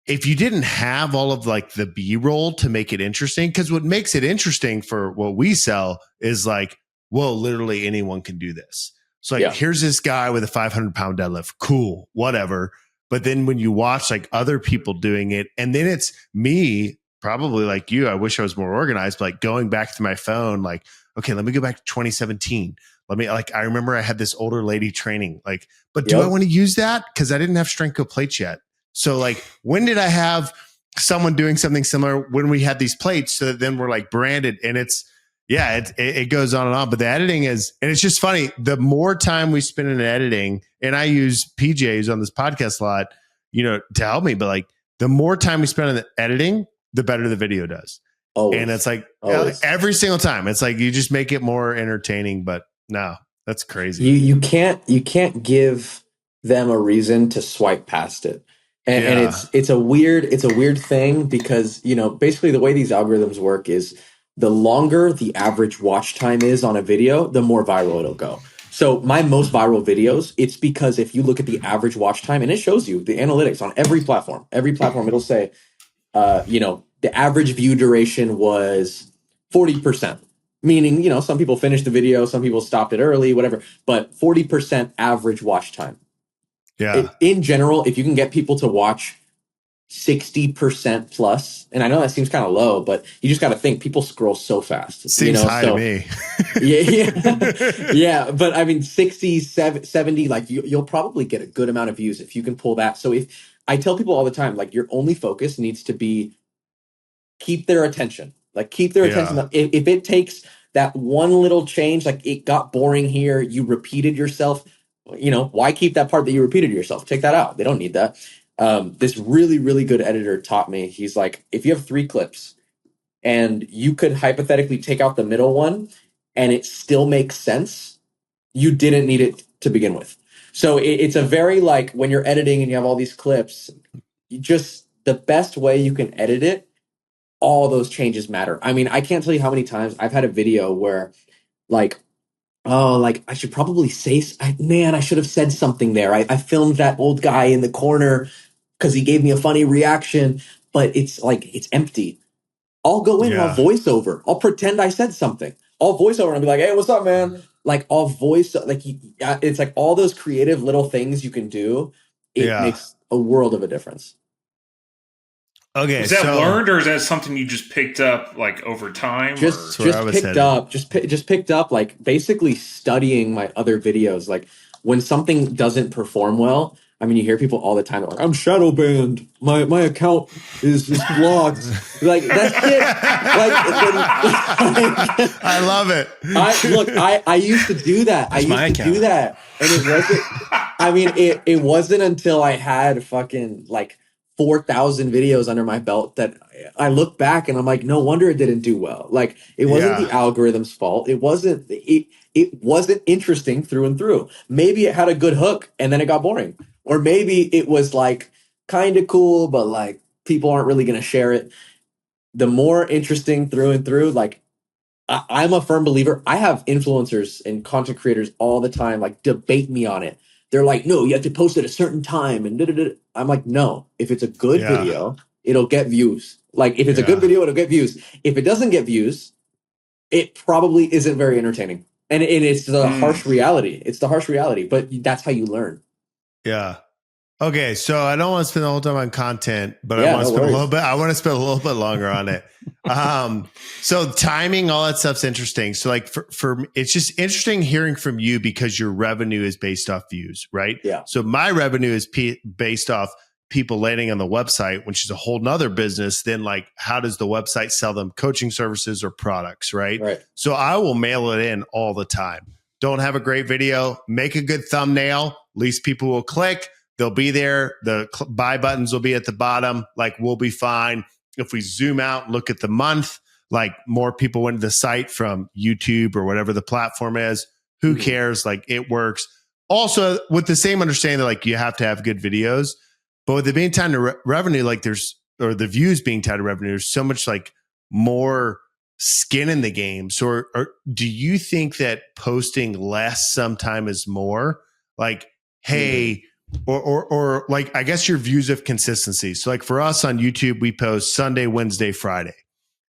if you didn't have all of like the B-roll to make it interesting, because what makes it interesting for what we sell is like, well, literally anyone can do this. So like, Yeah. here's this guy with a 500-pound deadlift. Cool, whatever. But then when you watch like other people doing it, and then it's me, probably like you, I wish I was more organized, but like going back to my phone, like, okay, let me go back to 2017. I remember I had this older lady training, like, but do Yep. I want to use that? Because I didn't have strength co plates yet. So like, when did I have someone doing something similar when we had these plates so that then we're like branded, and it goes on and on. But the editing is, and it's just funny. The more time we spend in editing, and I use PJs on this podcast a lot, to help me, but like the more time we spend on the editing, the better the video does. Always. And it's like Always. every single time it's like, you just make it more entertaining, but no, that's crazy. You can't give them a reason to swipe past it. And it's a weird thing because, basically the way these algorithms work is the longer the average watch time is on a video, the more viral it'll go. So my most viral videos, it's because if you look at the average watch time, and it shows you the analytics on every platform, it'll say, the average view duration was 40%. Meaning, you know, some people finish the video, some people stopped it early, whatever, but 40% average watch time. Yeah. In general, if you can get people to watch 60% plus, and I know that seems kind of low, but you just got to think people scroll so fast. Seems high to me. Yeah. Yeah. But I mean, 60, 70, like you'll probably get a good amount of views if you can pull that. So if I tell people all the time, like your only focus needs to be keep their attention. Like keep their attention. Yeah. If it takes that one little change, like it got boring here, you repeated yourself, you know, why keep that part that you repeated yourself? Take that out. They don't need that. This really, really good editor taught me, he's like, if you have 3 clips and you could hypothetically take out the middle one and it still makes sense, you didn't need it to begin with. So it's a very like when you're editing and you have all these clips, you just the best way you can edit it, all those changes matter. I mean, I can't tell you how many times I've had a video where like, oh, like I should probably say, man, I should have said something there. I filmed that old guy in the corner because he gave me a funny reaction, but it's like, it's empty. I'll go in and I'll voiceover. I'll pretend I said something. I'll voiceover and I'll be like, hey, what's up, man? Like I'll voice, like it's like all those creative little things you can do. It makes a world of a difference. Okay, is that learned or is that something you just picked up like over time? Just picked up like basically studying my other videos. Like when something doesn't perform well, I mean, you hear people all the time like, I'm shadow banned. My account is blocked. Like that shit. Like, I love it. I used to do that. I used to do that, and it wasn't. I mean, it wasn't until I had fucking like 4,000 videos under my belt that I look back and I'm like, no wonder it didn't do well. Like it wasn't the algorithm's fault. It wasn't interesting through and through. Maybe it had a good hook and then it got boring. Or maybe it was like kind of cool, but like people aren't really going to share it. The more interesting through and through, like I'm a firm believer. I have influencers and content creators all the time, like debate me on it. They're like, no, you have to post at a certain time. And I'm like, no, if it's a good video, it'll get views. Like if it's a good video, it'll get views. If it doesn't get views, it probably isn't very entertaining. And it's the harsh reality. It's the harsh reality, but that's how you learn. Yeah. Okay. So I don't want to spend the whole time on content, but I want to spend a little bit longer on it. So timing, all that stuff's interesting. So like for it's just interesting hearing from you because your revenue is based off views, right? Yeah. So my revenue is based off people landing on the website, which is a whole nother business. Then like, how does the website sell them coaching services or products? Right. So I will mail it in all the time. Don't have a great video, make a good thumbnail. At least people will click. They'll be there. The buy buttons will be at the bottom. Like we'll be fine. If we zoom out and look at the month, like more people went to the site from YouTube or whatever the platform is. Who cares? Like it works. Also with the same understanding that like you have to have good videos, but with it being tied to revenue, like or the views being tied to revenue, there's so much like more skin in the game. So or do you think that posting less sometime is more? Like, hey, or like, I guess your views of consistency. So like for us on YouTube, we post Sunday, Wednesday, Friday.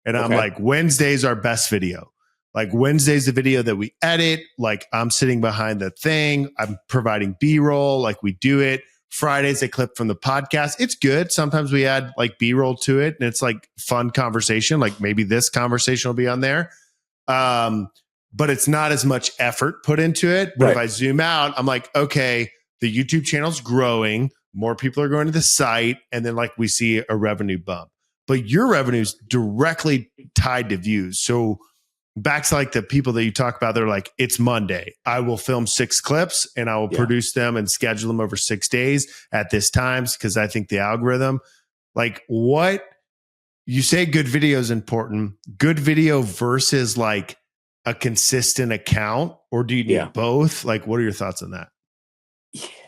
And I'm like, Wednesday's our best video. Like Wednesday's the video that we edit. Like I'm sitting behind the thing. I'm providing B-roll. Like we do it. Fridays, a clip from the podcast. It's good. Sometimes we add like B-roll to it and it's like fun conversation. Like maybe this conversation will be on there. But it's not as much effort put into it. But if I zoom out, I'm like, okay, the YouTube channel's growing. More people are going to the site. And then like we see a revenue bump. But your revenue is directly tied to views. So back to like the people that you talk about, they're like, it's Monday. I will film 6 clips and I will produce them and schedule them over 6 days at this times because I think the algorithm, like what you say good video is important. Good video versus like a consistent account, or do you need both? Like, what are your thoughts on that?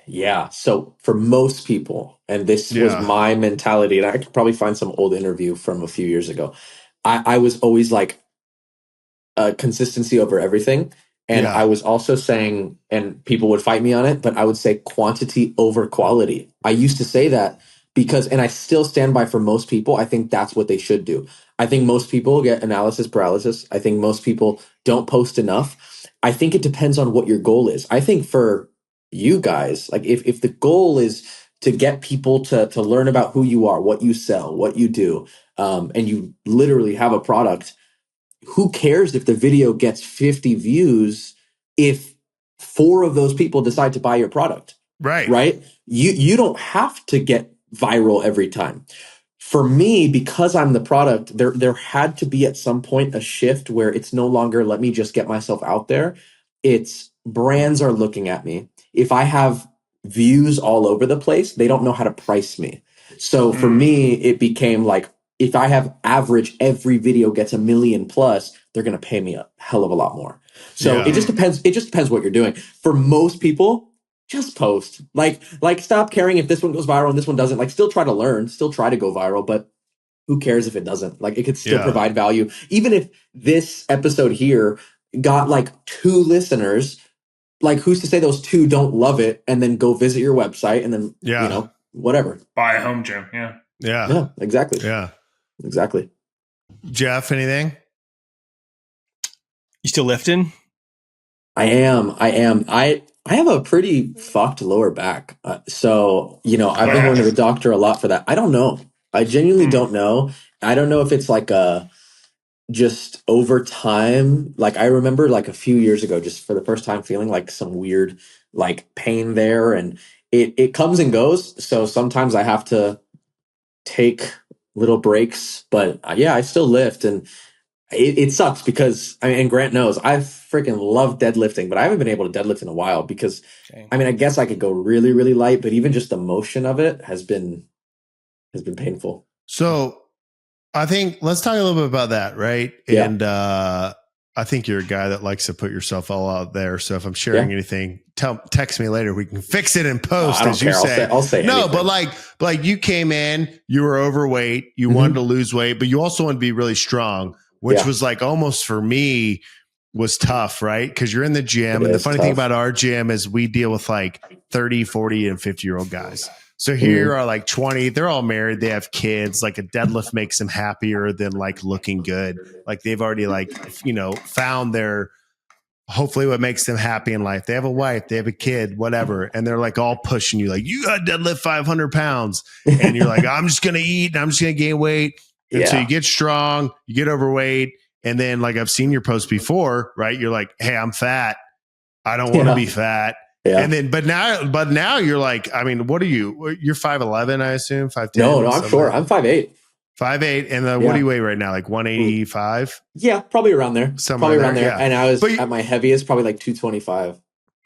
Yeah. So for most people, and this was my mentality, and I could probably find some old interview from a few years ago. I was always like consistency over everything. And I was also saying, and people would fight me on it, but I would say quantity over quality. I used to say that because, and I still stand by for most people, I think that's what they should do. I think most people get analysis paralysis. I think most people don't post enough. I think it depends on what your goal is. I think for you guys, like if the goal is to get people to learn about who you are, what you sell, what you do, and you literally have a product, who cares if the video gets 50 views if 4 of those people decide to buy your product? Right? You don't have to get viral every time. For me, because I'm the product, there had to be at some point a shift where it's no longer let me just get myself out there. It's brands are looking at me. If I have views all over the place, they don't know how to price me. So for me, it became like, if I have average, every video gets 1 million plus, they're going to pay me a hell of a lot more. So it just depends. It just depends what you're doing. For most people, just post. Like stop caring if this one goes viral and this one doesn't. Like, still try to learn, still try to go viral, but who cares if it doesn't? Like, it could still provide value. Even if this episode here got like 2 listeners, like, who's to say those 2 don't love it and then go visit your website and then, you know, whatever. Buy a home gym. Yeah, exactly. Yeah. Exactly. Jeff, anything? You still lifting? I am. I have a pretty fucked lower back. So, you know, I've been going to the doctor a lot for that. I don't know. I genuinely don't know. I don't know if it's like just over time. Like, I remember like a few years ago, just for the first time feeling like some weird like pain there, and it comes and goes. So sometimes I have to take little breaks, but yeah, I still lift, and it sucks because I mean, and Grant knows I freaking love deadlifting, but I haven't been able to deadlift in a while because I mean, I guess I could go really, really light, but even just the motion of it has been painful. So I think let's talk a little bit about that, right? Yeah. And I think you're a guy that likes to put yourself all out there. So if I'm sharing anything, text me later. We can fix it in post, as you say. I'll say no, anything. but like you came in, you were overweight, you wanted to lose weight, but you also wanted to be really strong, which was like almost for me was tough, right? Because you're in the gym. And the funny thing about our gym is we deal with like 30, 40, and 50-year-old guys. So here are like 20, they're all married. They have kids. Like, a deadlift makes them happier than like looking good. Like, they've already like, you know, found their, hopefully what makes them happy in life. They have a wife, they have a kid, whatever. And they're like all pushing you, like, you got to deadlift 500 pounds. And you're like, I'm just going to eat and I'm just going to gain weight. And so you get strong, you get overweight. And then, like, I've seen your posts before, right? You're like, hey, I'm fat. I don't want to be fat. Yeah. And then, but now you're like, I mean, what are you? You're 5'11", I assume, 5'10". No, I'm short. I'm 5'8". 5'8", and what do you weigh right now? Like 185? Yeah, probably around there. Probably around there. Yeah. And I was at my heaviest, probably like 225.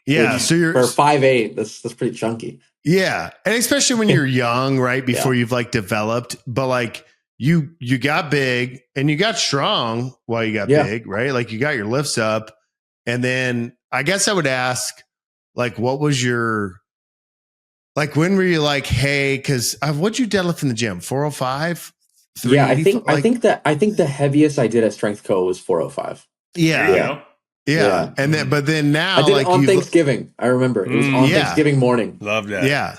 Yeah, so you're for 5'8". That's pretty chunky. Yeah, and especially when you're young, right? Before you've like developed, but like you got big and you got strong while you got big, right? Like, you got your lifts up, and then I guess I would ask, like, what was your, like, when were you like, hey, because what'd you deadlift in the gym? 405? Yeah, I think the heaviest I did at Strength Co was 405. Yeah. And then, but then now, I did it on Thanksgiving. I remember it was on Thanksgiving morning. Love that. Yeah.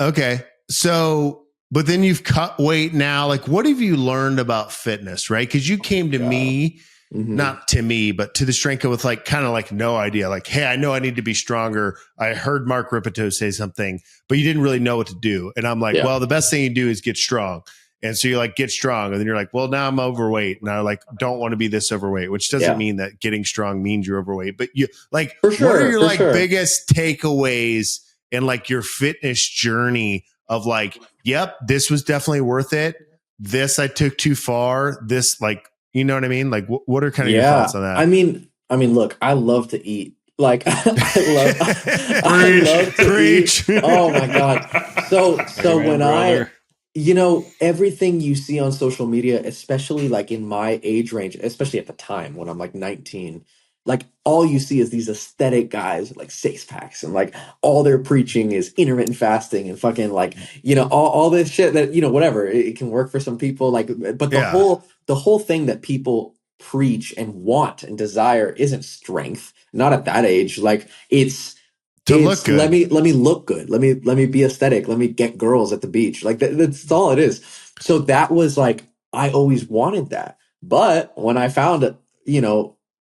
Okay. So, but then you've cut weight now. Like, what have you learned about fitness, right? Because you came to me. Not to me, but to the Strength Co with like kind of like no idea. Like, hey, I know I need to be stronger. I heard Mark Ripito say something, but you didn't really know what to do. And I'm like, well, the best thing you do is get strong. And so you like get strong, and then you're like, well, now I'm overweight, and I like don't want to be this overweight, which doesn't mean that getting strong means you're overweight. But you like, what are your biggest takeaways in like your fitness journey of like, yep, this was definitely worth it. This I took too far. This, like, you know what I mean? Like, what are kind of your thoughts on that? I mean, look, I love to eat. Like, I love to eat. Oh my God. So when you know, everything you see on social media, especially like in my age range, especially at the time when I'm like 19, like all you see is these aesthetic guys with like 6-packs, and like all they're preaching is intermittent fasting and fucking like, you know, all this shit that, you know, whatever, it can work for some people. Like, but the whole thing that people preach and want and desire isn't strength. Not at that age. Like, it's look good. Let me look good. Let me be aesthetic. Let me get girls at the beach. Like, that's all it is. So that was like, I always wanted that. But when I found,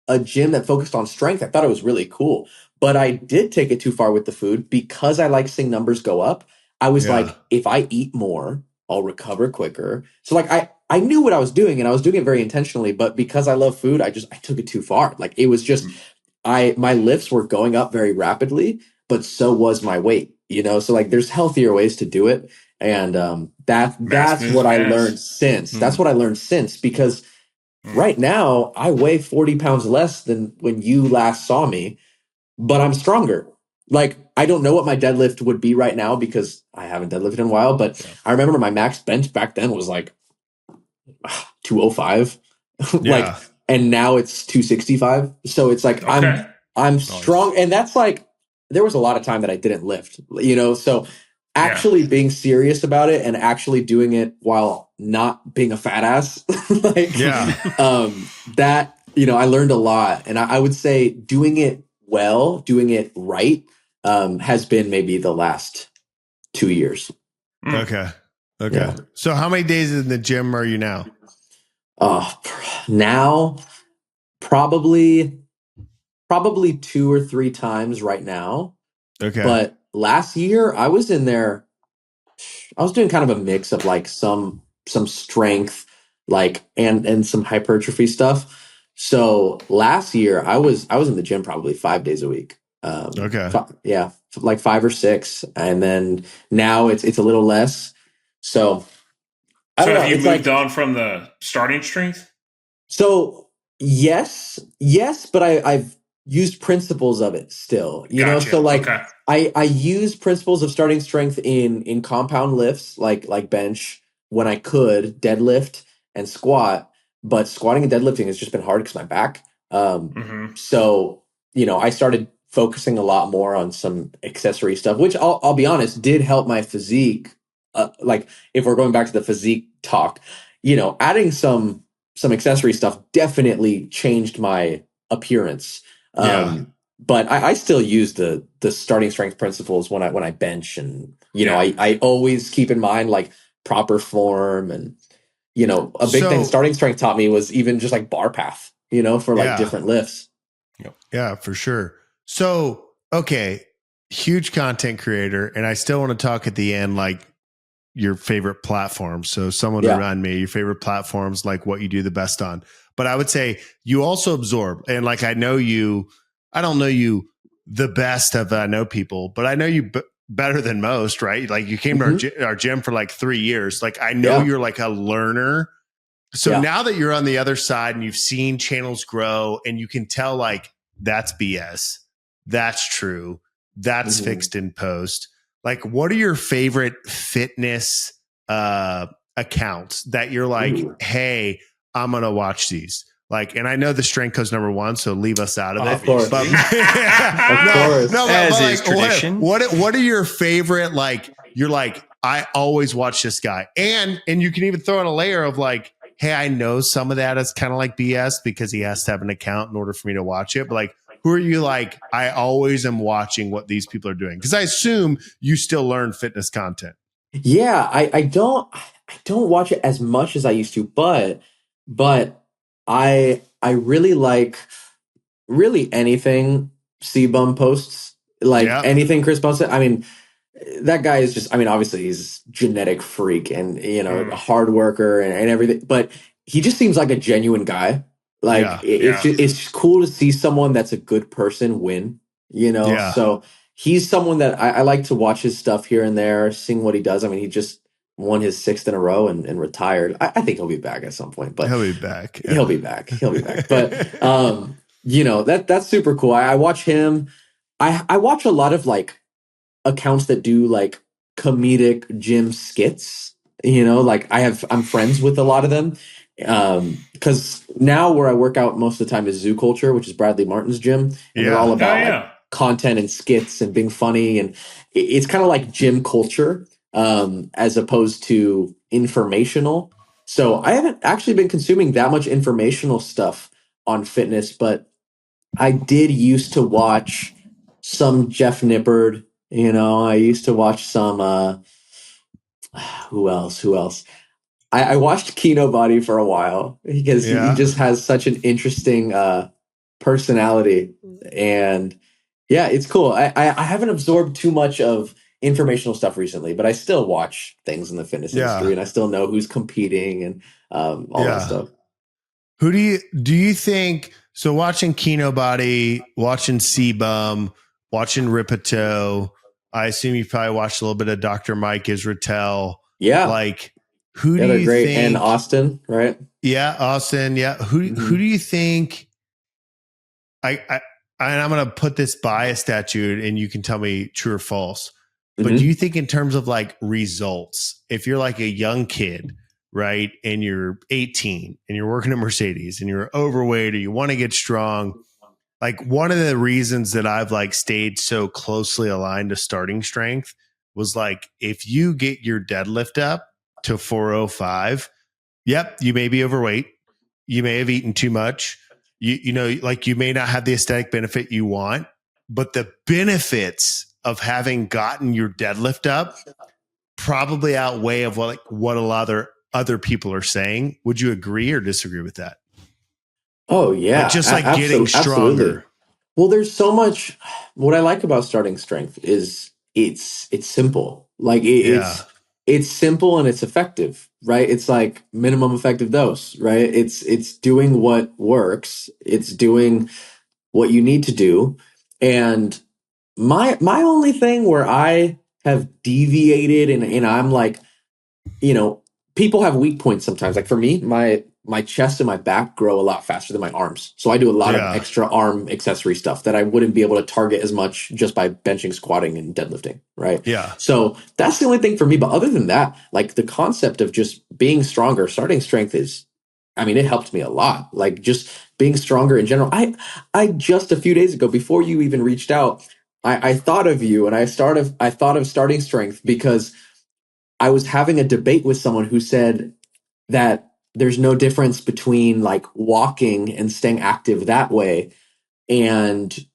a gym that focused on strength, I thought it was really cool. But I did take it too far with the food because I like seeing numbers go up. I was Yeah. like, if I eat more, I'll recover quicker. So like I knew what I was doing and I was doing it very intentionally, but because I love food, I took it too far. Like it was just my lifts were going up very rapidly, but so was my weight, So like there's healthier ways to do it. And Mass that's moves what I learned mass. since. That's Mm. what I learned since because Mm. right now I weigh 40 pounds less than when you last saw me, but I'm stronger. Like I don't know what my deadlift would be right now because I haven't deadlifted in a while, but Yeah. I remember my max bench back then was like 205. Like Yeah. and now it's 265. So it's like Okay. I'm Nice. strong and that's like there was a lot of time that I didn't lift, so Yeah. actually being serious about it and actually doing it while not being a fat ass like Yeah. that I learned a lot and I would say doing it well, doing it right has been maybe the last 2 years. Mm. Okay. Okay. Yeah. So how many days in the gym are you now? uh Now probably 2 or 3 times right now. Okay. But last year I was in there, I was doing kind of a mix of like some strength, like and some hypertrophy stuff. So last year I was in the gym probably 5 days a week. Okay. Yeah, like 5 or 6, and then now it's a little less. So I So don't have know. you It's moved like on from the starting strength? so yes, but I've used principles of it still, So Gotcha. like Okay. I use principles of starting strength in compound lifts like bench when I could, deadlift and squat, but squatting and deadlifting has just been hard because my back. Hmm. So I started focusing a lot more on some accessory stuff, which I'll be honest did help my physique. Like if we're going back to the physique talk, adding some accessory stuff definitely changed my appearance. Yeah. But I still use the starting strength principles when I bench, and Yeah. I always keep in mind like proper form, and a big thing So starting strength taught me was even just like bar path, for like yeah. different lifts. Yeah, for sure. So, okay, huge content creator, and I still want to talk at the end like your favorite platforms. So, someone Yeah. remind me your favorite platforms, like what you do the best on. But I would say you also absorb, and like I know you, I don't know you the best of I know people, but I know you better than most, right? Like you came to Hmm. our gym for like 3 years. Like I know Yeah. you're like a learner. So Yeah. now that you're on the other side and you've seen channels grow and you can tell like that's BS, that's true, that's Hmm. fixed in post. Like, what are your favorite fitness accounts that you're like, Ooh. hey, I'm gonna watch these? Like, and I know the strength code's number one, so leave us out of it. Of course. But Of no, course. no, As but is like, tradition. what are your favorite? Like, you're like, I always watch this guy, and you can even throw in a layer of like, hey, I know some of that is kind of like BS because he has to have an account in order for me to watch it. But like, who are you like? I always am watching what these people are doing because I assume you still learn fitness content. Yeah, I don't watch it as much as I used to, but I really like really anything C-Bum posts, like Yeah, anything Chris Bum said. I mean, that guy is just, I mean, obviously he's a genetic freak and a Mm. hard worker and everything, but he just seems like a genuine guy. Like yeah, Yeah. it's cool to see someone that's a good person win, yeah, So he's someone that I like to watch his stuff here and there, seeing what he does. I mean, he just won his sixth in a row and retired. I think he'll be back at some point, but he'll be back. he'll Yeah, be back. He'll be back. But that's super cool. I watch him. I watch a lot of like accounts that do like comedic gym skits. Like I'm friends with a lot of them. Because now where I work out most of the time is Zoo Culture, which is Bradley Martin's gym, and they're all yeah, Oh about like yeah. content and skits and being funny, and it's kind of like gym culture, as opposed to informational. So I haven't actually been consuming that much informational stuff on fitness, but I did used to watch some Jeff Nippard. I used to watch some who else? I watched Kino Body for a while because he just has such an interesting personality, and yeah, it's cool. I haven't absorbed too much of informational stuff recently, but I still watch things in the fitness industry, and I still know who's competing and all that stuff. Who do you think? So watching Kino Body, watching C-Bum, watching Ripito, I assume you probably watched a little bit of Dr. Mike Israetel. Yeah, like who do you great. think? And Austin, right? Yeah, Austin. Yeah, who do you think? I'm going to put this biased at you, and you can tell me true or false. But do you think in terms of like results, if you're like a young kid, right, and you're 18 and you're working at Mercedes and you're overweight or you want to get strong, like one of the reasons that I've like stayed so closely aligned to starting strength was like, if you get your deadlift up to 405, yep, you may be overweight. You may have eaten too much. You know, like you may not have the aesthetic benefit you want, but the benefits of having gotten your deadlift up probably outweigh of what a lot of other people are saying. Would you agree or disagree with that? Oh yeah, like just like getting stronger. Absolutely. Well, there's so much. What I like about starting strength is it's simple. Like it's simple and it's effective, right? It's like minimum effective dose, right? It's doing what works. It's doing what you need to do. And my only thing where I have deviated and I'm like, people have weak points sometimes. Like for me, my chest and my back grow a lot faster than my arms. So I do a lot of extra arm accessory stuff that I wouldn't be able to target as much just by benching, squatting, and deadlifting, right? Yeah. So that's the only thing for me. But other than that, like the concept of just being stronger, starting strength it helped me a lot. Like just being stronger in general. I just a few days ago, before you even reached out, I thought of you and I thought of starting strength because I was having a debate with someone who said that there's no difference between like walking and staying active that way and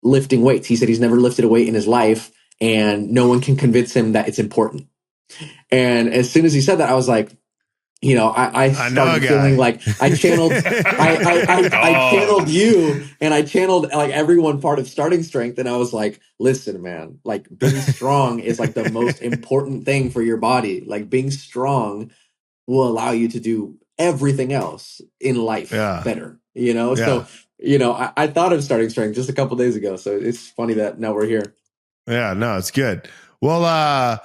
lifting weights. He said he's never lifted a weight in his life and no one can convince him that it's important. And as soon as he said that, I was like, I started feeling like I channeled, I channeled you and I channeled like everyone part of starting strength. And I was like, listen, man, like being strong is like the most important thing for your body. Like being strong will allow you to do everything else in life better, So, I thought of starting strength just a couple days ago. So it's funny that now we're here. Yeah, no, it's good. Well,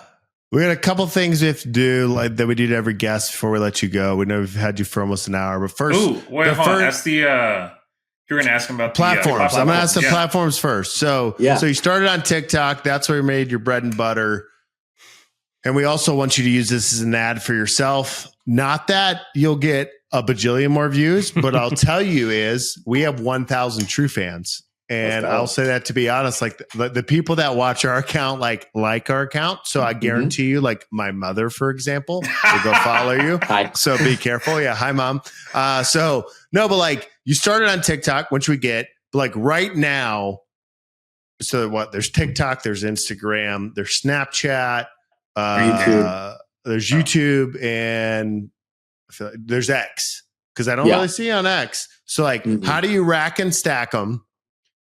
we got a couple things we have to do like that we do to every guest before we let you go. We know we've had you for almost an hour, but first, hold on. That's the you're going to ask them about platforms. I'm going to ask the platforms first. So you started on TikTok. That's where you made your bread and butter. And we also want you to use this as an ad for yourself. Not that you'll get a bajillion more views, but I'll tell you is we have 1,000 true fans. And I'll say that to be honest, like the people that watch our account, like our account. So I guarantee you, like my mother, for example, will go follow you. Hi. So be careful. Yeah. Hi, Mom. But like you started on TikTok, which we get, but like right now. So what? There's TikTok, there's Instagram, there's Snapchat, there's YouTube, and I feel like there's X because I don't really see on X. So like, how do you rack and stack them?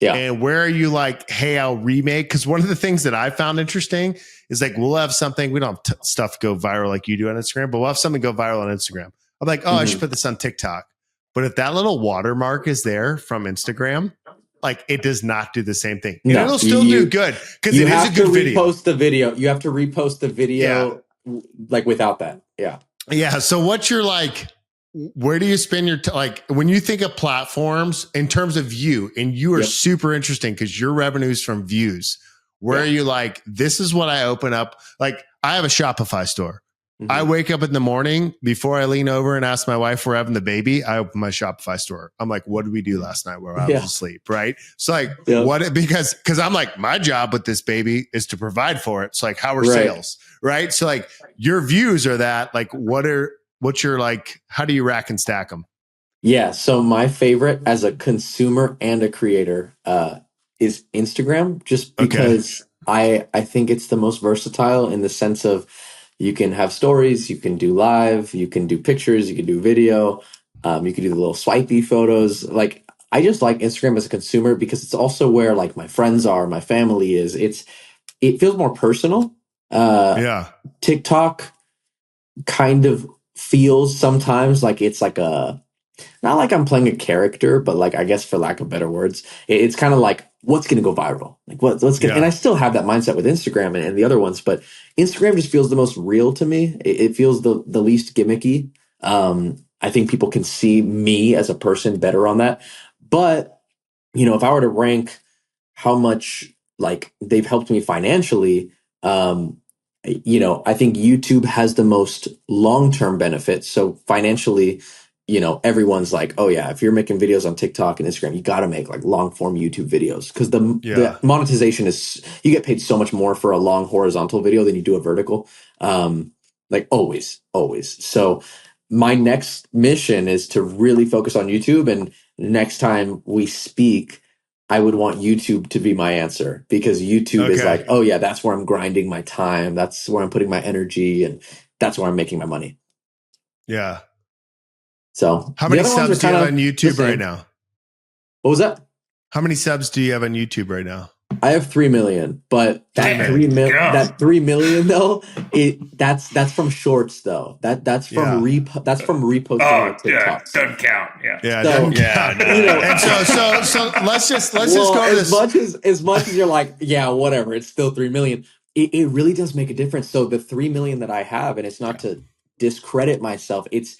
Yeah. And where are you like, hey, I'll remake? Because one of the things that I found interesting is like, we'll have something, we don't have stuff go viral like you do on Instagram, but we'll have something go viral on Instagram. I'm like, I should put this on TikTok. But if that little watermark is there from Instagram, like it does not do the same thing. And it'll still do good because it is a good video. Repost the video. You have to repost the video like without that. Yeah. Yeah. So what's your like, where do you spend your like when you think of platforms in terms of you, and you are super interesting because your revenue's from views. Where are you like, this is what I open up? Like I have a Shopify store. I wake up in the morning before I lean over and ask my wife we're having the baby. I open my Shopify store. I'm like, what did we do last night while I was asleep? Right. So like what, because I'm like, my job with this baby is to provide for it. So like how are sales? Right. So like your views are that like, what's your like, how do you rack and stack them? Yeah. So my favorite as a consumer and a creator is Instagram, just because I think it's the most versatile in the sense of, You can have stories, you can do live, you can do pictures, you can do video, you can do the little swipey photos. Like I just like Instagram as a consumer because it's also where like my friends are, my family is. It feels more personal. Yeah. TikTok kind of feels sometimes like it's like a not like I'm playing a character, but like I guess for lack of better words, it's kind of like what's going to go viral, like what's going. And I still have that mindset with Instagram and the other ones, but Instagram just feels the most real to me. It feels the least gimmicky. I think people can see me as a person better on that. But if I were to rank how much like they've helped me financially, I think YouTube has the most long-term benefit. So financially, everyone's like, oh yeah, if you're making videos on TikTok and Instagram, you got to make like long form YouTube videos because the monetization is, you get paid so much more for a long horizontal video than you do a vertical. Like always. So my next mission is to really focus on YouTube. And next time we speak, I would want YouTube to be my answer because YouTube is like, oh yeah, that's where I'm grinding my time. That's where I'm putting my energy and that's where I'm making my money. Yeah. So how many subs do you have on YouTube right now? What was that? How many subs do you have on YouTube right now? I have 3 million, but that 3 million though, that's from shorts though. That's from reposting on TikTok. Yeah, doesn't count. Yeah. Doesn't count. No. And so let's just go to this. As much as you're like, yeah, whatever, it's still 3 million. It really does make a difference. So the 3 million that I have, and it's not to discredit myself, it's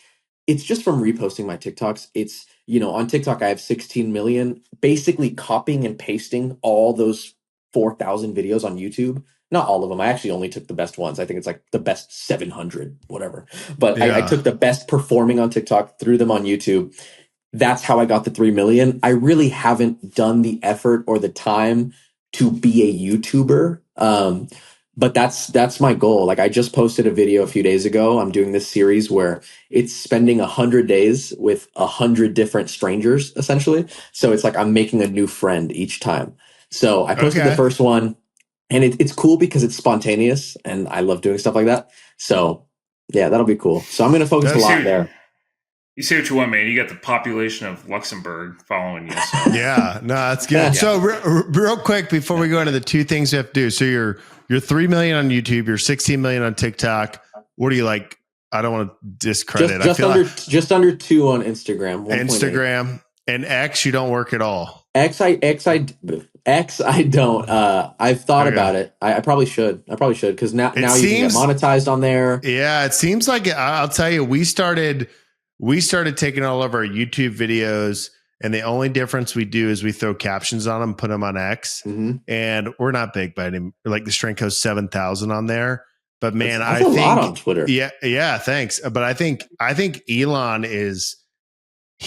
just from reposting my TikToks. It's, on TikTok, I have 16 million, basically copying and pasting all those 4,000 videos on YouTube. Not all of them. I actually only took the best ones. I think it's like the best 700, whatever. But I took the best performing on TikTok, threw them on YouTube. That's how I got the 3 million. I really haven't done the effort or the time to be a YouTuber. But that's my goal. Like I just posted a video a few days ago. I'm doing this series where it's spending 100 days with 100 different strangers, essentially. So it's like I'm making a new friend each time. So I posted the first one, and it's cool because it's spontaneous, and I love doing stuff like that. So yeah, that'll be cool. So I'm going to focus a lot there. You say what you want, man. You got the population of Luxembourg following you. So. Yeah, no, that's good. Yeah. So real quick before we go into the two things you have to do. So you're 3 million on YouTube. You're 16 million on TikTok. What do you like? I don't want to discredit. Just under 2 on Instagram. 1. Instagram and X. You don't work at all. X I don't. I've thought about it. I probably should. Because now you can get monetized on there. Yeah, it seems like I'll tell you. We started taking all of our YouTube videos, and the only difference we do is we throw captions on them, put them on X, and we're not big by any, like the strength coast 7,000 on there. But man, that's a lot on Twitter. Yeah, thanks. But I think Elon is.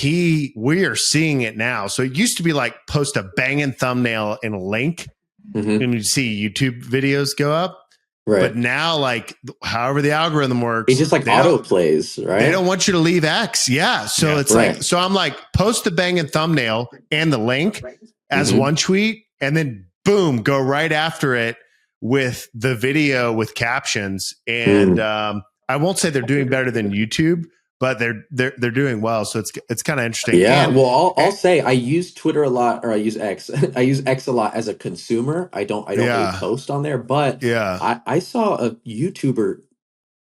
We are seeing it now. So it used to be like post a banging thumbnail and a link, and you see YouTube videos go up. Right. But now, like, however the algorithm works, it's just like auto plays, right? They don't want you to leave X. Yeah. So it's like, so I'm like, post the banging thumbnail and the link as one tweet, and then boom, go right after it with the video with captions. And I won't say they're doing better than YouTube, but they're doing well. So it's kind of interesting. Yeah. Well, I'll say I use Twitter a lot, or I use X. I use X a lot as a consumer. I don't really post on there, but I saw a YouTuber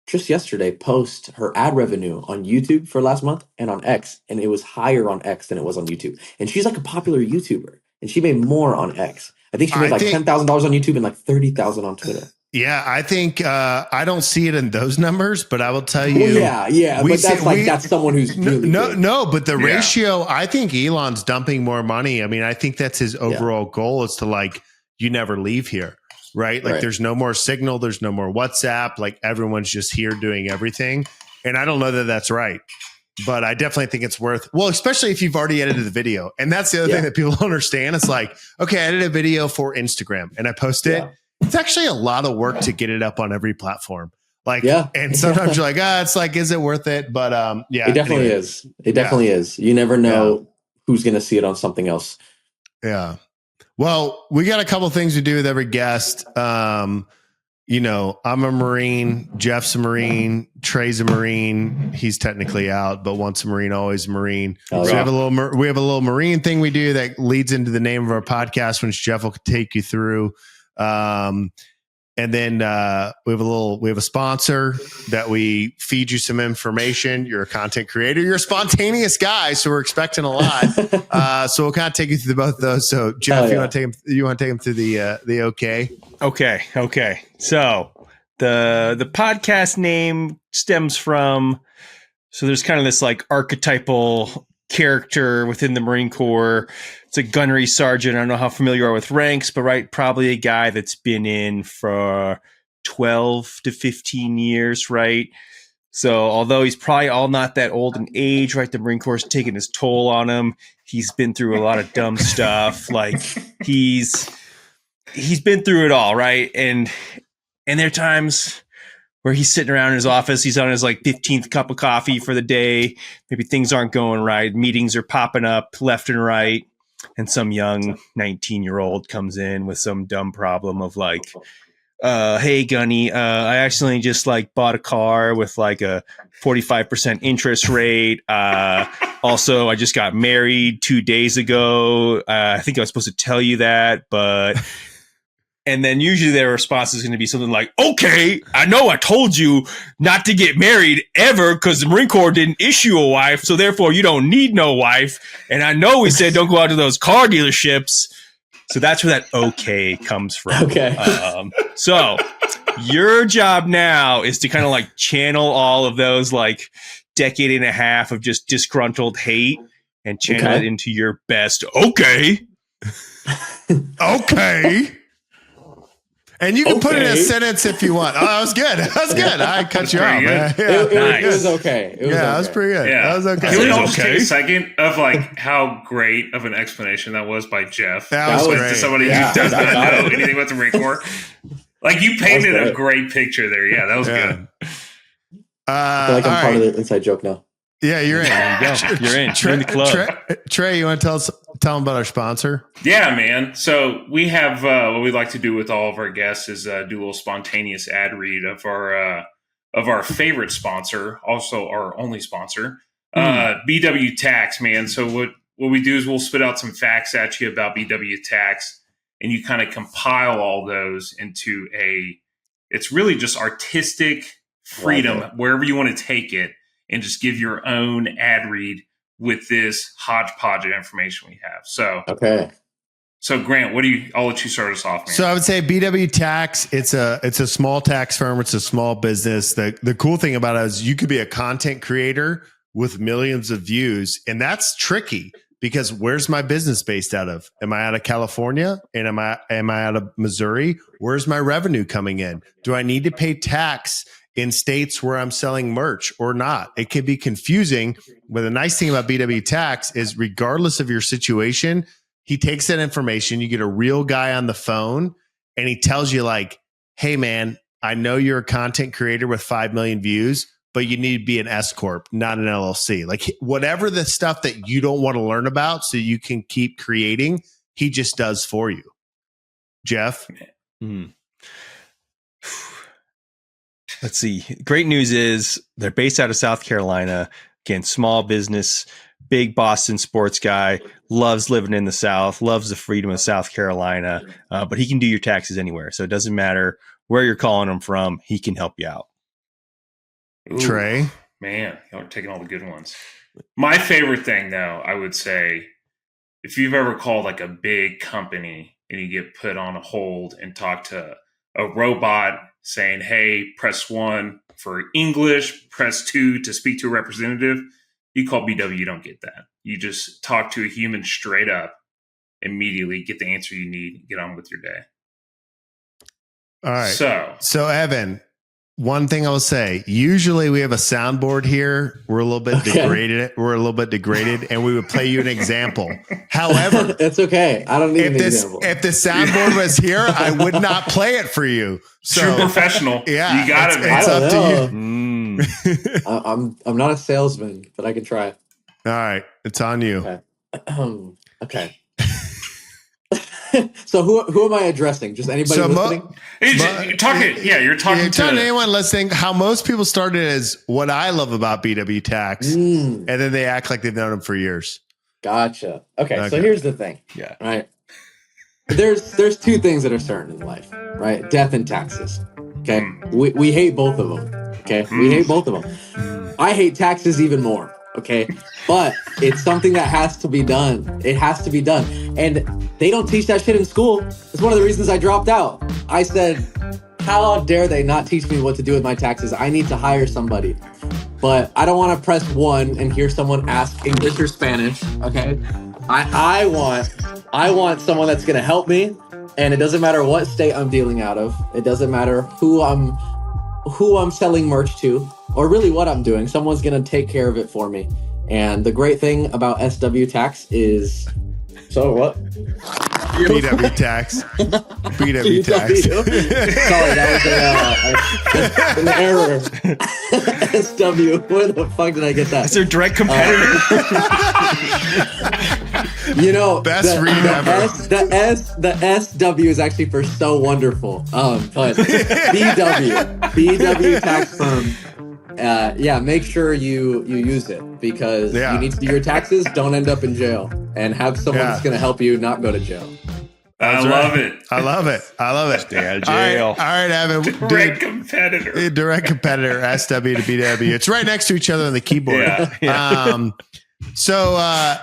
just yesterday post her ad revenue on YouTube for last month and on X, and it was higher on X than it was on YouTube. And she's like a popular YouTuber, and she made more on X. I think she made like $10,000 on YouTube and like 30,000 on Twitter. Yeah, I think I don't see it in those numbers, but I will tell you. Well, yeah, but that's someone who's really good. No, but the ratio. I think Elon's dumping more money. I mean, I think that's his overall goal is to like you never leave here, right? Like there's no more Signal, there's no more WhatsApp. Like everyone's just here doing everything, and I don't know that that's right. But I definitely think it's worth, especially if you've already edited the video. And that's the other thing that people don't understand. It's like, okay, I edited a video for Instagram and I post it. It's actually a lot of work to get it up on every platform. And sometimes you're like, it's like, is it worth it? But it definitely is. It definitely is. You never know who's going to see it on something else. Yeah. Well, we got a couple things to do with every guest. I'm a Marine, Jeff's a Marine, Trey's a Marine. He's technically out, but once a Marine, always a Marine. Oh, So yeah. we have a little Marine thing we do that leads into the name of our podcast, which Jeff will take you through. And then we have a sponsor that we feed you some information. You're a content creator. You're a spontaneous guy, so we're expecting a lot. So we'll kind of take you through both of those. So Jeff, you want to take him through the okay? Okay. So the podcast name stems from, so there's kind of this like archetypal character within the Marine Corps. It's a gunnery sergeant. I don't know how familiar you are with ranks, but right, probably a guy that's been in for 12 to 15 years, right? So although he's probably all not that old in age, right, the Marine Corps is taking his toll on him. He's been through a lot of dumb stuff. Like he's been through it all, right? And there are times where he's sitting around in his office, he's on his like 15th cup of coffee for the day. Maybe things aren't going right. Meetings are popping up left and right. And some young 19-year-old comes in with some dumb problem of like, hey, Gunny, I accidentally just like bought a car with like a 45% interest rate. Also, I just got married 2 days ago. I think I was supposed to tell you that, but... And then usually their response is going to be something like, okay, I know I told you not to get married ever because the Marine Corps didn't issue a wife, so therefore you don't need no wife. And I know we said don't go out to those car dealerships. So that's where that okay comes from. Okay. So your job now is to kind of like channel all of those like decade and a half of just disgruntled hate and channel it into your best okay. Okay. And you can put it in a sentence if you want. Oh, that was good. That was good. I cut you off. It was okay. That was pretty good. Yeah. That was okay. Can we all just take a second of like how great of an explanation that was by Jeff? That was great. To somebody who does not know anything about the Marine Corps. Like you painted a great picture there. Yeah, that was good. I feel like I'm part of the inside joke now. Yeah, you're in. You're in. You're in the club. Trey, you want to tell them about our sponsor? Yeah, man. So we have what we like to do with all of our guests is do a little spontaneous ad read of our favorite sponsor, also our only sponsor, BW Tax, man. So what we do is we'll spit out some facts at you about BW Tax, and you kind of compile all those into it's really just artistic freedom wherever you want to take it. And just give your own ad read with this hodgepodge of information we have. So Grant, I'll let you start us off, man. So I would say BW Tax, it's a small tax firm. It's a small business. The cool thing about it is you could be a content creator with millions of views. And that's tricky because where's my business based out of? Am I out of California? And am I out of Missouri? Where's my revenue coming in? Do I need to pay tax in states where I'm selling merch or not? It can be confusing. But the nice thing about BW Tax is regardless of your situation, he takes that information. You get a real guy on the phone and he tells you like, hey man, I know you're a content creator with 5 million views, but you need to be an S Corp, not an LLC. Like whatever the stuff that you don't want to learn about so you can keep creating, he just does for you. Jeff? Let's see. Great news is they're based out of South Carolina. Again, small business, big Boston sports guy, loves living in the South, loves the freedom of South Carolina, but he can do your taxes anywhere. So it doesn't matter where you're calling him from. He can help you out. Ooh, Trey? Man, y'all are taking all the good ones. My favorite thing, though, I would say, if you've ever called like a big company and you get put on a hold and talk to a robot saying, hey, press 1 for English, press 2 to speak to a representative, you call BW, you don't get that. You just talk to a human straight up, immediately get the answer you need, get on with your day. All right. So Evan, one thing I will say, usually we have a soundboard here. We're a little bit degraded. And we would play you an example. However, that's okay. I don't need an example. If the soundboard was here, I would not play it for you. So, true professional. Yeah. You got it, man. It's up to you. I'm not a salesman, but I can try. All right. It's on you. Okay. So who am I addressing? Just anybody listening? You're talking to anyone listening. How most people started is what I love about BW Tax, and then they act like they've known them for years. Gotcha. Okay, so here's the thing. Yeah. Right. There's two things that are certain in life, right? Death and taxes. Okay. We hate both of them. Okay. We hate both of them. I hate taxes even more. Okay. But it's something that has to be done. It has to be done. And they don't teach that shit in school. It's one of the reasons I dropped out. I said, how dare they not teach me what to do with my taxes? I need to hire somebody. But I don't want to press 1 and hear someone ask English or Spanish. Okay. I want someone that's going to help me. And it doesn't matter what state I'm dealing out of. It doesn't matter who I'm selling merch to, or really what I'm doing. Someone's going to take care of it for me. And the great thing about SW Tax is, so what? BW Tax. BW Tax. Sorry, that was an error. SW. Where the fuck did I get that? Is there a direct competitor? Best read ever. The SW is actually for so wonderful. But BW Tax Firm. Make sure you use it because you need to do your taxes. Don't end up in jail, and have someone that's going to help you not go to jail. I love it. I love it. Stay out of jail. All right, Evan. Direct competitor. Direct competitor, SW to BW. It's right next to each other on the keyboard. Yeah. So,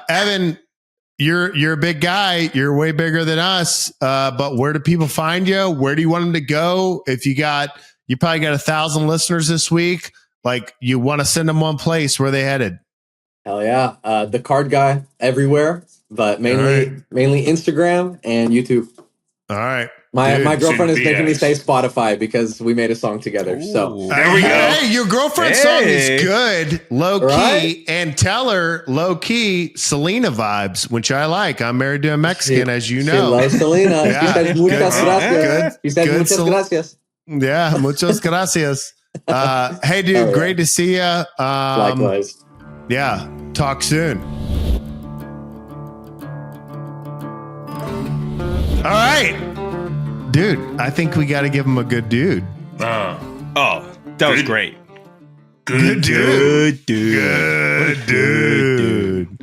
Evan, you're a big guy. You're way bigger than us. But where do people find you? Where do you want them to go? If you probably got 1,000 listeners this week. Like, you want to send them one place. Where they headed? Hell yeah. The Card Guy everywhere, but mainly Instagram and YouTube. All right. My girlfriend is making me say Spotify because we made a song together. Ooh. So there we go. Hey, your girlfriend's song is good, low key, right? And tell her low key Selena vibes, which I like. I'm married to a Mexican, as you know. She loves Selena. Yeah. She says muchas gracias. She says Good muchas gracias. Yeah, muchas gracias. Hey, dude, great to see you. Likewise. Yeah, talk soon. All right, dude. I think we got to give him a good dude. That was great. Good dude.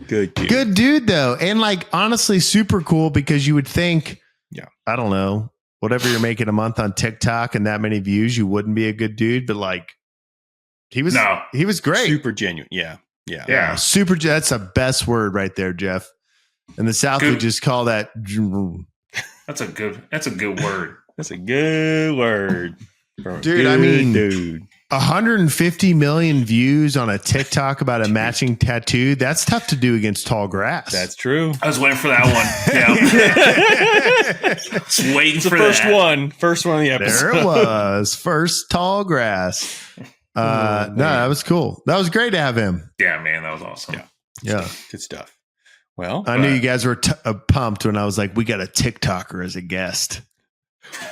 Good dude, though, and like honestly, super cool because you would think, I don't know, whatever you're making a month on TikTok and that many views, you wouldn't be a good dude, but like he was great. Super genuine. Yeah. Super. That's the best word right there, Jeff. In the South, we just call that. That's a good word. That's a good word. Dude, 150 million views on a TikTok about a matching tattoo. That's tough to do against tall grass. That's true. I was waiting for that one. Yeah. Just waiting for first that. one. First one of the episode. There it was. First tall grass. No, that was cool. That was great to have him. Yeah, man, that was awesome. Yeah. Good stuff. Well, I knew you guys were pumped when I was like, we got a TikToker as a guest.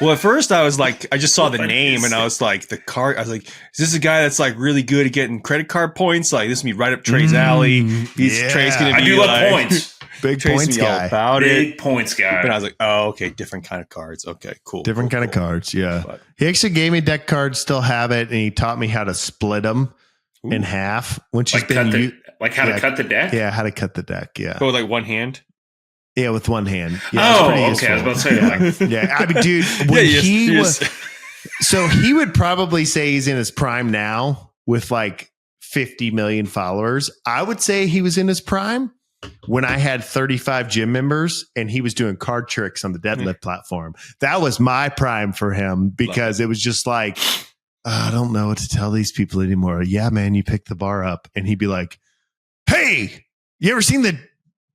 Well, at first I was like, I just saw the name and I was like, I was like, is this a guy that's like really good at getting credit card points? Like, this would be right up Trey's alley. Trey's going to be I do love points. Big Trey's points guy. About Big points guy. And I was like, oh, okay, different kind of cards. Okay, cool. Different kind of cards, yeah. But he actually gave me deck cards, still have it, and he taught me how to split them in half. Which like has been to cut the deck? Yeah, how to cut the deck, yeah. But with like one hand? Yeah, with one hand. Yeah, okay. Useful. I was about to say, yeah, I mean, dude, when so he would probably say he's in his prime now with like 50 million followers. I would say he was in his prime when I had 35 gym members and he was doing card tricks on the deadlift platform. That was my prime for him because it was just like, I don't know what to tell these people anymore. Yeah, man, you pick the bar up. And he'd be like, hey, you ever seen the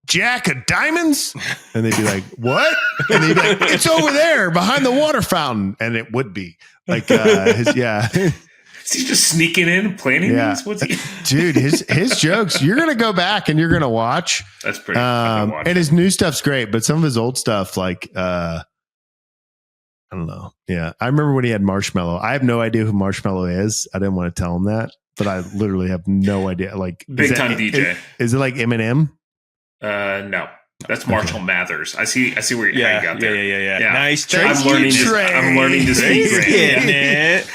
Jack of Diamonds? And they'd be like, what? And he'd be like, it's over there behind the water fountain. And it would be like, Is he just sneaking in and planning these? What's he? Dude, his jokes, you're going to go back and you're going to watch. That's pretty and his new stuff's great, but some of his old stuff, like, I don't know. Yeah. I remember when he had Marshmallow. I have no idea who Marshmallow is. I didn't want to tell him that, but I literally have no idea. Like, big time DJ. Is it like Eminem? No. That's Marshall Mathers. I see where how you got there. Yeah. Nice trade. I'm learning to speak getting it.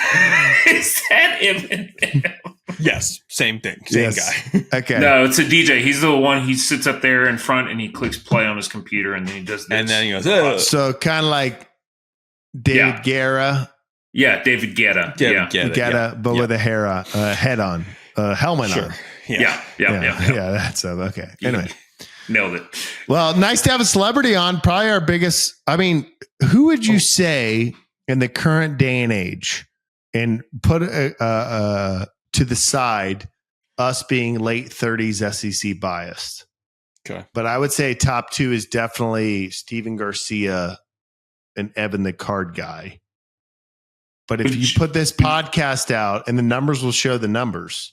Is that him? Yes, same thing. Same guy. Okay. No, it's a DJ. He's the one. He sits up there in front and he clicks play on his computer and then he does this. And then he goes, oh. So kind of like David Guerra. Yeah, David Guetta. Guetta, but with a head on, helmet on. Yeah. That's okay. Anyway. Nailed it. Well, nice to have a celebrity on. Probably our biggest. I mean, who would you say in the current day and age, and put to the side us being late 30s SEC biased? Okay. But I would say top two is definitely Steven Garcia and Evan the Card Guy. But if you put this podcast out, and the numbers will show the numbers.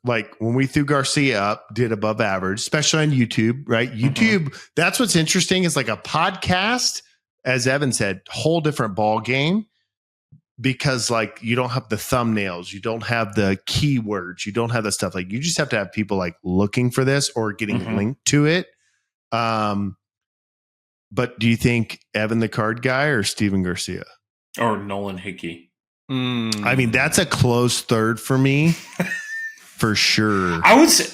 Like when we threw Garcia up, did above average, especially on YouTube, right? YouTube, that's what's interesting is like a podcast, as Evan said, whole different ball game, because like you don't have the thumbnails, you don't have the keywords, you don't have the stuff. Like you just have to have people like looking for this or getting linked to it. But do you think Evan the Card Guy or Steven Garcia? Or Nolan Hickey? I mean, that's a close third for me. For sure. I would say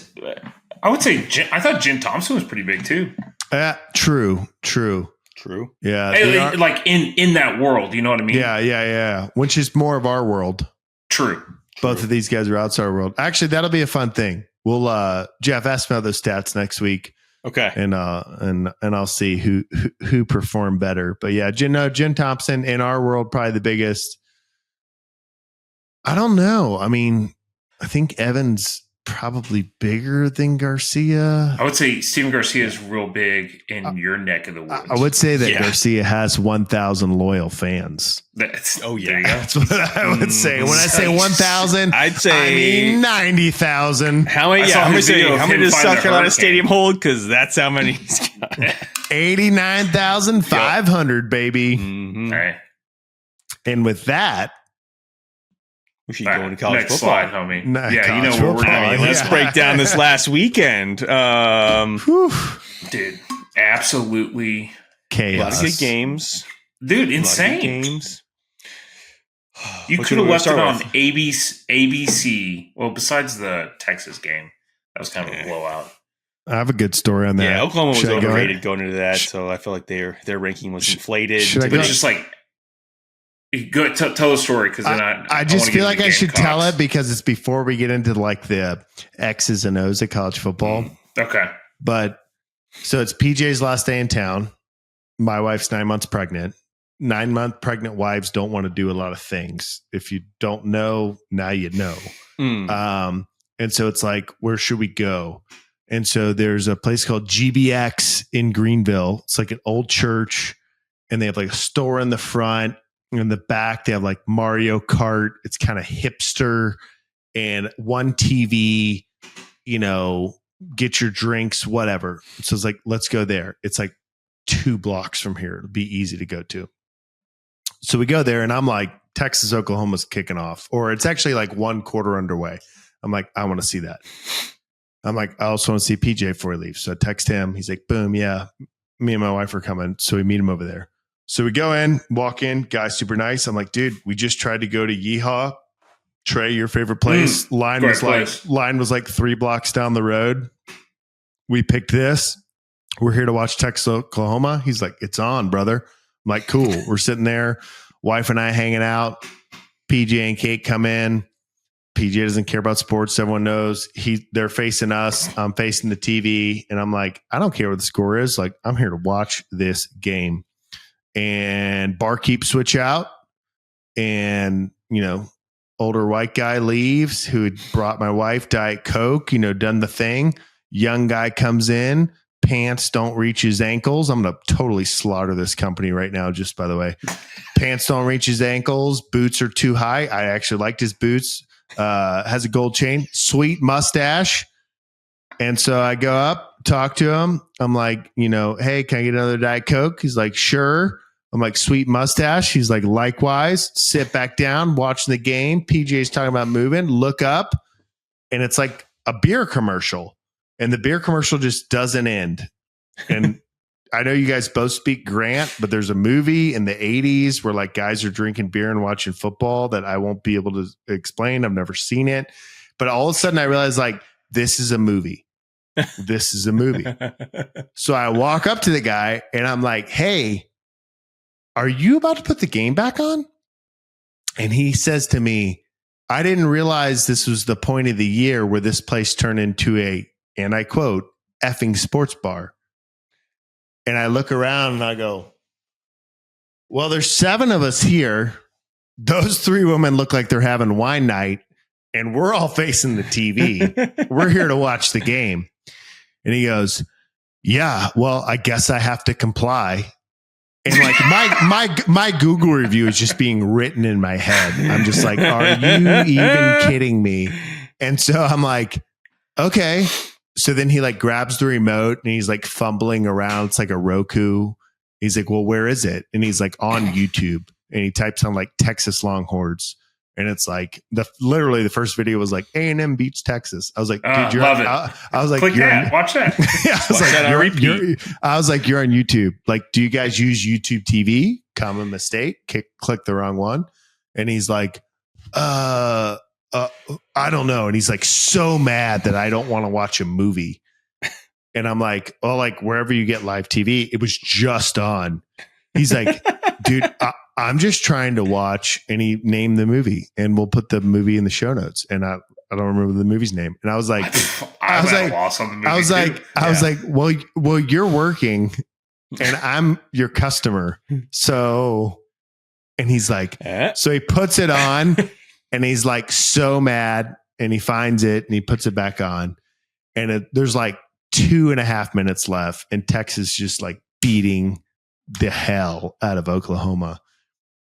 I thought Jen Thompson was pretty big too. True. Yeah. Like in that world, you know what I mean? Yeah. Which is more of our world. True. Both of these guys are outside our world. Actually, that'll be a fun thing. We'll Jeff, ask me all those stats next week. Okay. And I'll see who performed better. But yeah, Jen Thompson in our world, probably the biggest. I don't know. I mean, I think Evan's probably bigger than Garcia. I would say Steven Garcia is real big in your neck of the woods. I would say that Garcia has 1,000 loyal fans. That's there you go. That's what I would say. When I say 1,000, I'd say I mean 90,000. How many does South Carolina Stadium hold? Because that's how many he's got. 89,500, baby. Mm-hmm. All right. And with that, we should go into college next football. slide, homie. You know where we're going. Let's break down this last weekend. Dude, absolutely chaos. A lot of good games. Dude, insane. Games. You could have left it on ABC. Well, besides the Texas game. That was kind of a blowout. I have a good story on that. Yeah, Oklahoma was overrated going into that, so I feel like their ranking was inflated. But it's just like, go tell the story, because I just feel like I should tell it because it's before we get into like the X's and O's of college football. Okay. But so it's PJ's last day in town. My wife's 9 months pregnant. 9-month pregnant wives don't want to do a lot of things. If you don't know, now you know. And so it's like, where should we go? And so there's a place called GBX in Greenville. It's like an old church, and they have like a store in the front. In the back, they have like Mario Kart. It's kind of hipster, and one TV, get your drinks, whatever. So it's like, let's go there. It's like 2 blocks from here. It'll be easy to go to. So we go there, and I'm like, Texas, Oklahoma's kicking off, or it's actually like 1 quarter underway. I'm like, I want to see that. I'm like, I also want to see PJ before he leaves. So I text him. He's like, boom, yeah, me and my wife are coming. So we meet him over there. So we go in, walk in, guy's super nice. I'm like, dude, we just tried to go to Yeehaw. Trey, your favorite place. Line was like 3 blocks down the road. We picked this. We're here to watch Texas, Oklahoma. He's like, it's on, brother. I'm like, cool. We're sitting there, wife and I hanging out. PJ and Kate come in. PJ doesn't care about sports. Everyone knows they're facing us. I'm facing the TV, and I'm like, I don't care what the score is. Like, I'm here to watch this game. And barkeep switch out, and older white guy leaves who had brought my wife Diet Coke, done the thing. Young guy comes in, pants don't reach his ankles. I'm gonna totally slaughter this company right now, just by the way. Pants don't reach his ankles, boots are too high. I actually liked his boots. Has a gold chain, sweet mustache. And so I go up, talk to him. I'm like, hey, can I get another Diet Coke? He's like, sure. I'm like, sweet mustache. He's like, likewise. Sit back down, watching the game. PJ's talking about moving. Look up, and it's like a beer commercial. And the beer commercial just doesn't end. And I know you guys both speak Grant, but there's a movie in the 80s where like guys are drinking beer and watching football that I won't be able to explain. I've never seen it. But all of a sudden I realized like, this is a movie. This is a movie. So I walk up to the guy and I'm like, hey, are you about to put the game back on? And he says to me, I didn't realize this was the point of the year where this place turned into a, and I quote, effing sports bar. And I look around and I go, well, there's 7 of us here. Those 3 women look like they're having wine night and we're all facing the TV. We're here to watch the game. And he goes, yeah, well, I guess I have to comply. And like my Google review is just being written in my head. I'm just like, are you even kidding me? And so I'm like, okay. So then he like grabs the remote and he's like fumbling around. It's like a Roku. He's like, well, where is it? And he's like on YouTube and he types on like Texas Longhorns. And it's like literally the first video was like A&M beats Texas. I was like, dude, love it. I was like, click that, watch that. Yeah, I was like, you're on YouTube. Like, do you guys use YouTube TV? Common mistake. Click the wrong one. And he's like, I don't know. And he's like so mad that I don't want to watch a movie. And I'm like, oh, like wherever you get live TV, it was just on. He's like, dude, I'm just trying to watch. And he named the movie and we'll put the movie in the show notes. And I don't remember the movie's name. And I was like, I was like, well, you're working and I'm your customer. So, and he's like, so he puts it on and he's like so mad and he finds it and he puts it back on. And there's like 2.5 minutes left and Texas just like beating the hell out of Oklahoma.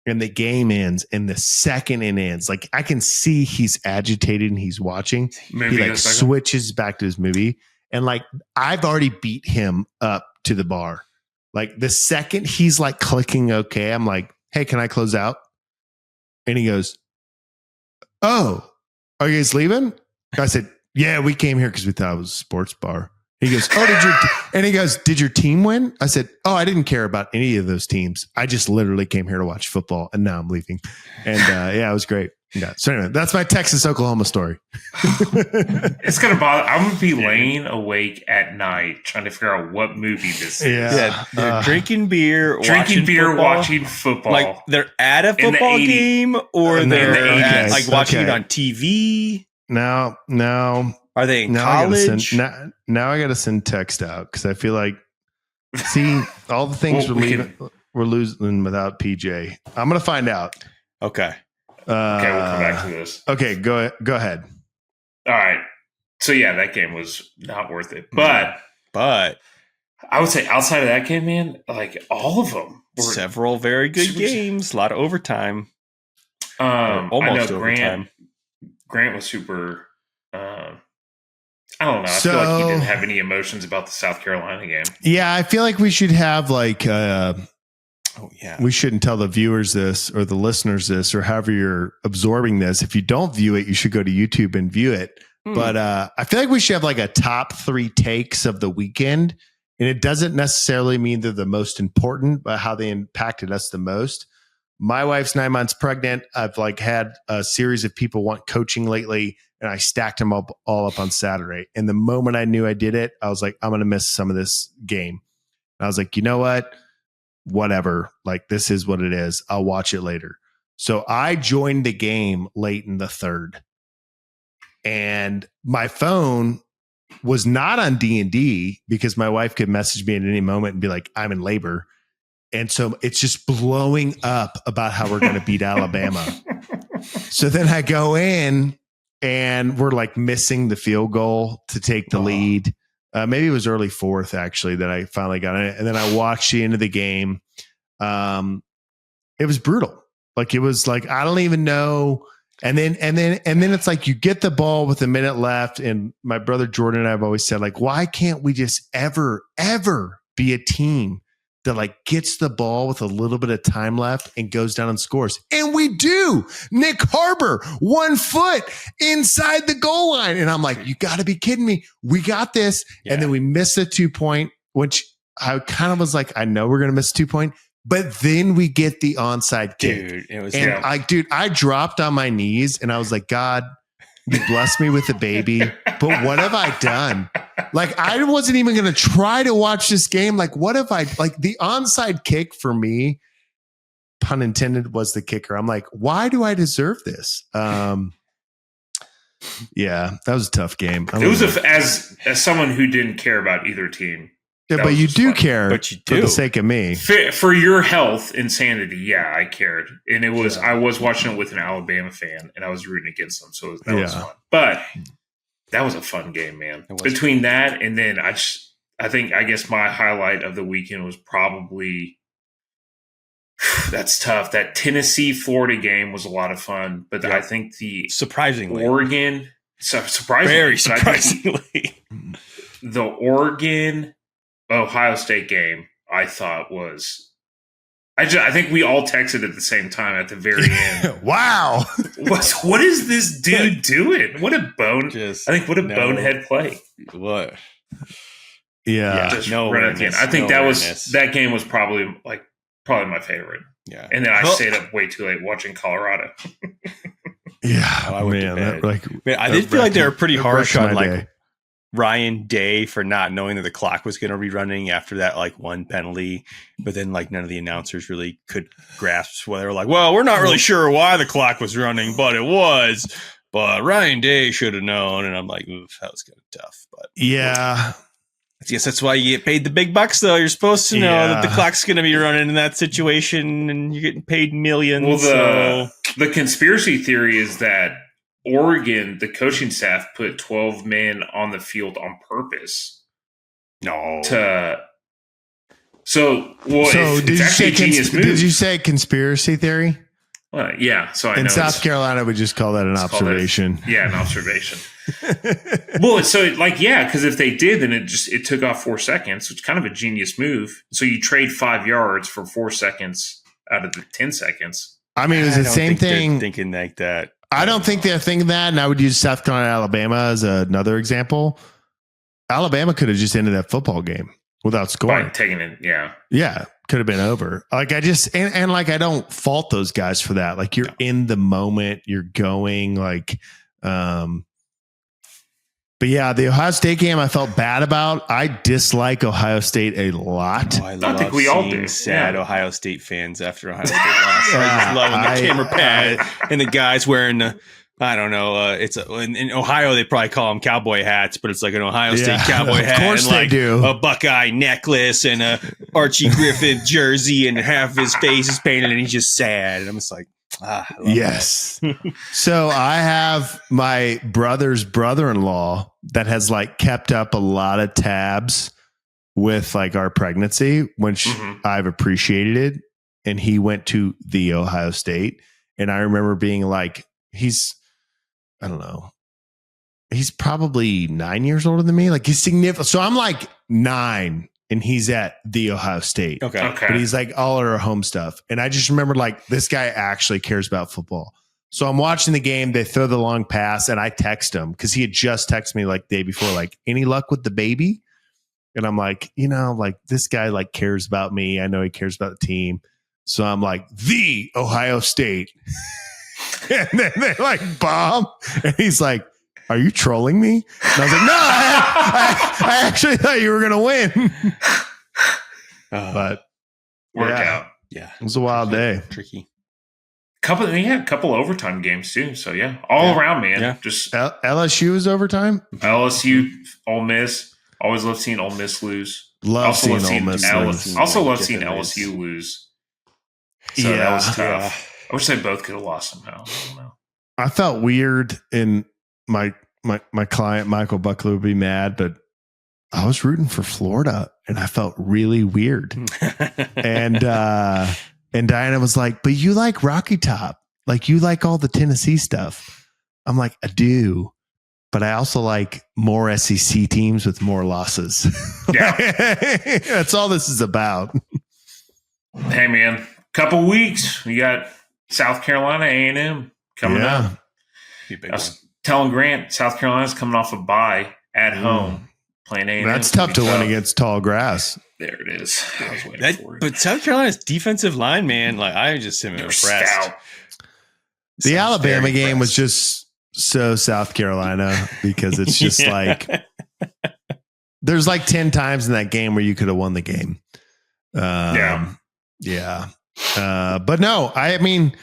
And the game ends, and the second it ends, like I can see he's agitated and he's watching. Maybe he like switches back to his movie. And like I've already beat him up to the bar. Like the second he's like clicking okay, I'm like, hey, can I close out? And he goes, oh, are you guys leaving? I said, yeah, we came here because we thought it was a sports bar. He goes, oh, did your team win? I said, oh, I didn't care about any of those teams. I just literally came here to watch football and now I'm leaving. And yeah, it was great. Yeah. So anyway, that's my Texas, Oklahoma story. It's going to bother. I'm going to be laying awake at night trying to figure out what movie this is. Yeah. They're drinking beer, watching football. Like they're at a football game or they're like watching it on TV. No. Are they in college? Now I got to send text out because I feel like, see, all the things we're losing without PJ. I'm going to find out. Okay. Okay, we'll come back to this. Okay, go ahead. All right. So yeah, that game was not worth it. But I would say outside of that game, man, like all of them were several very good games, a lot of overtime. Almost overtime. Grant was super. I don't know. I feel like he didn't have any emotions about the South Carolina game. Yeah, I feel like we should have like. We shouldn't tell the viewers this or the listeners this or however you're absorbing this. If you don't view it, you should go to YouTube and view it. But I feel like we should have like a top 3 takes of the weekend. And it doesn't necessarily mean they're the most important, but how they impacted us the most. My wife's 9 months pregnant. I've like had a series of people want coaching lately, and I stacked them all up on Saturday. And the moment I knew I did it, I was like, I'm going to miss some of this game. And I was like, you know what? Whatever. Like, this is what it is. I'll watch it later. So I joined the game late in the third. And my phone was not on D&D because my wife could message me at any moment and be like, I'm in labor. And so it's just blowing up about how we're going to beat Alabama. So then I go in and we're like missing the field goal to take the lead. Maybe it was early fourth actually that I finally got it. And then I watched the end of the game. It was brutal. Like it was like, I don't even know. And then it's like you get the ball with a minute left. And my brother Jordan and I have always said, like, why can't we just ever be a team that like gets the ball with a little bit of time left and goes down and scores? And we do. Nick Harbor, 1 foot inside the goal line. And I'm like, you got to be kidding me. We got this. Yeah. And then we miss a 2-point, which I kind of was like, I know we're going to miss a 2-point, but then we get the onside kick. Dude, it was And I dropped on my knees and I was like, God, you blessed me with a baby, but what have I done? Like, I wasn't even going to try to watch this game. Like, what if the onside kick for me, pun intended, was the kicker. I'm like, why do I deserve this? Yeah, that was a tough game. It was as someone who didn't care about either team. Yeah, but you do care, but you do. For the sake of me. For your health and sanity, yeah, I cared. And it was I was watching it with an Alabama fan, and I was rooting against them, so that was fun. But that was a fun game, man. Between that and then I guess my highlight of the weekend was probably that's tough. That Tennessee-Florida game was a lot of fun, but I think the surprisingly Oregon, very surprisingly, the Oregon Ohio State game, I thought was. I think we all texted at the same time at the very end. Wow, what is this dude doing? What a bonehead play. What? Yeah, just run again. I think that game was probably my favorite. Yeah, and then I stayed up way too late watching Colorado. I did feel like they were pretty harsh on day. Ryan Day for not knowing that the clock was going to be running after that one penalty, but then none of the announcers really could grasp whether well, we're not really sure why the clock was running, but it was. But Ryan Day should have known, and I'm like, oof, that was kind of tough. But yeah. I guess that's why you get paid the big bucks, though. You're supposed to know that the clock's going to be running in that situation, and you're getting paid millions. Well, the conspiracy theory is that Oregon, the coaching staff, put 12 men on the field on purpose. No. Did you say conspiracy theory? Yeah. So in South Carolina, we just call that an observation. An observation. Well, because if they did, then it took off 4 seconds, which is kind of a genius move. So you trade 5 yards for 4 seconds out of the 10 seconds. I mean, it was the same thing. Thinking like that. I don't think they're thinking that, and I would use South Carolina, Alabama as another example. Alabama could have just ended that football game without scoring. By taking it, yeah, could have been over. I don't fault those guys for that. You're in the moment, you're going but yeah, the Ohio State game I felt bad about. I dislike Ohio State a lot. Oh, I think we all do. Sad Ohio State fans after Ohio State lost. I just love the camera pad and the guys wearing in Ohio they probably call them cowboy hats, but it's like an Ohio State cowboy hat. Of course and they do. A Buckeye necklace and a Archie Griffin jersey, and half of his face is painted, and he's just sad. And I'm just like, yes. So I have my brother's brother-in-law that has kept up a lot of tabs with our pregnancy, which I've appreciated it. And he went to the Ohio State. And I remember being he's probably 9 years older than me. He's significant. So I'm 9 and he's at the Ohio State. Okay. But he's all our home stuff. And I just remember this guy actually cares about football. So I'm watching the game. They throw the long pass and I text him because he had just texted me the day before, any luck with the baby? And I'm this guy cares about me. I know he cares about the team. So I'm the Ohio State. And then they bomb. And he's like, are you trolling me? And I was no, I actually thought you were going to win. But workout. Yeah. It was a wild day. Tricky. A couple overtime games too. So all around, man. Yeah. Just LSU is overtime. LSU, Ole Miss. Always love seeing Ole Miss lose. Love seeing Ole Miss lose. Also love seeing LSU lose. So that was tough. Yeah. I wish they both could have lost somehow. I don't know. I felt weird, and my client Michael Buckley would be mad, but I was rooting for Florida, and I felt really weird. And Diana was like, "But you like Rocky Top, you like all the Tennessee stuff." I'm like, "I do, but I also like more SEC teams with more losses." Yeah, that's all this is about. Hey, man, couple weeks we got South Carolina A&M coming up. I was telling Grant, South Carolina's coming off a bye at home. playing A&M. That's tough to win against tall grass. There it is. I was waiting for it. But South Carolina's defensive line, man, like I just am impressed. Stout. The Alabama game was just so South Carolina because it's just like there's like 10 times in that game where you could have won the game. Yeah. But no, I mean,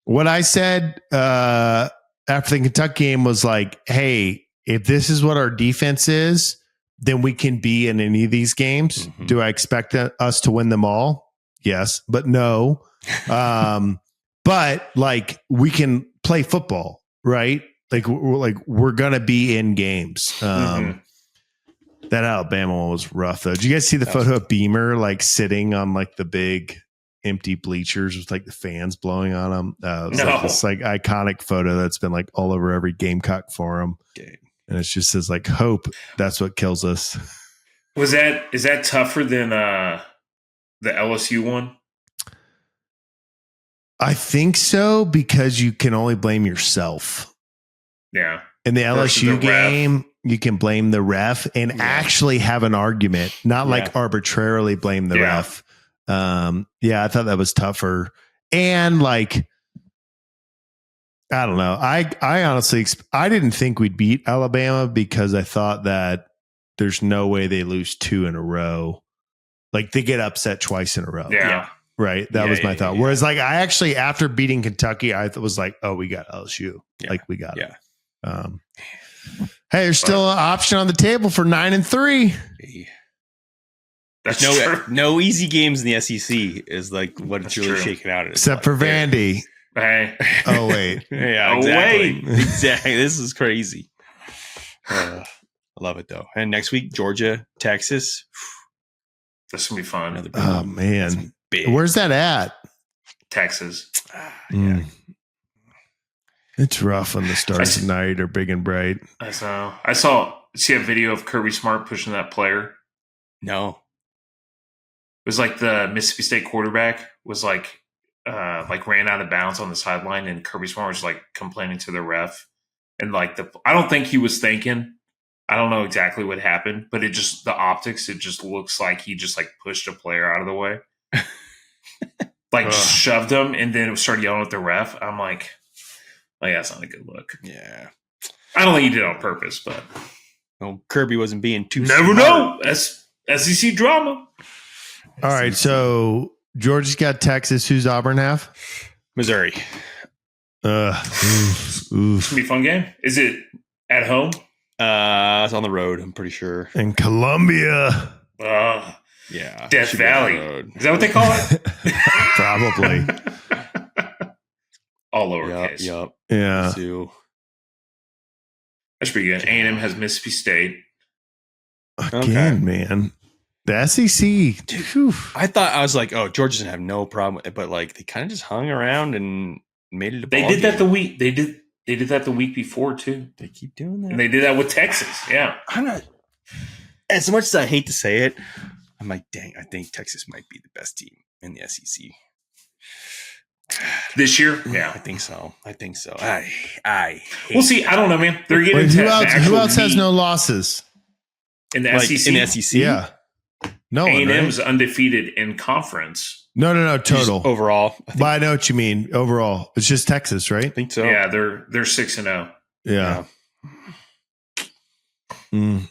what I said after the Kentucky game was like, hey, if this is what our defense is, then we can be in any of these games. Mm-hmm. Do I expect us to win them all? Yes, but no. But like we can play football, right? Like we're gonna be in games. That Alabama one was rough though. Did you guys see the photo of Beamer like sitting on like the big empty bleachers with like the fans blowing on them? Like this like iconic photo that's been like all over every Gamecock forum. Okay. And it just says like hope. That's what kills us. Is that tougher than the LSU one? I think so because you can only blame yourself. Yeah. In the LSU game, you can blame the ref and actually have an argument, not like arbitrarily blame the ref. I thought that was tougher. And like, I don't know. I honestly, I didn't think we'd beat Alabama because I thought that there's no way they lose 2 in a row. Like they get upset twice in a row. Yeah. Right. That was my thought. Whereas like I actually, after beating Kentucky, I was like, oh, we got LSU. Yeah. Like we got it. Hey, there's still an option on the table for 9-3. That's no easy games in the SEC is like what it's really shaking out. Except for Vandy. Hey. Oh, wait. Yeah, exactly. Exactly. This is crazy. I love it though. And next week, Georgia, Texas. This will be fun. Oh, man. Where's that at? Texas. Yeah. It's rough when the stars tonight are big and bright. I saw see a video of Kirby Smart pushing that player. No. It was like the Mississippi State quarterback was like ran out of bounds on the sideline, and Kirby Smart was like complaining to the ref. And like I don't think he was thinking. I don't know exactly what happened, but it just the optics, it just looks like he just like pushed a player out of the way. Like shoved him and then started yelling at the ref. I'm like that's not a good look. Yeah. I don't think he did it on purpose, but Kirby wasn't being too never know. That's SEC drama. All right, so Georgia's got Texas. Who's Auburn have? Missouri. It's gonna be a fun game. Is it at home? It's on the road, I'm pretty sure. In Columbia. Yeah. Death Valley. Is that what they call it? Probably. All lowercase. Yep. Yeah. That's pretty good. A&M has Mississippi State. Again, man. The SEC. Dude, I was like, oh, Georgia doesn't have no problem with it, but like they kind of just hung around and made it a ball They did game. that the week. They did that the week before too. They keep doing that. And they did that with Texas. Yeah. I'm not, as much as I hate to say it, I'm like, dang, I think Texas might be the best team in the SEC. This year? Yeah. I think so. We'll see. I don't know, man. They're getting who else has no losses? In the SEC? In the SEC? Yeah. No one, A&M's right? undefeated in conference. No, total. Just overall. But I know what you mean. Overall. It's just Texas, right? I think so. Yeah, they're 6-0. Yeah. I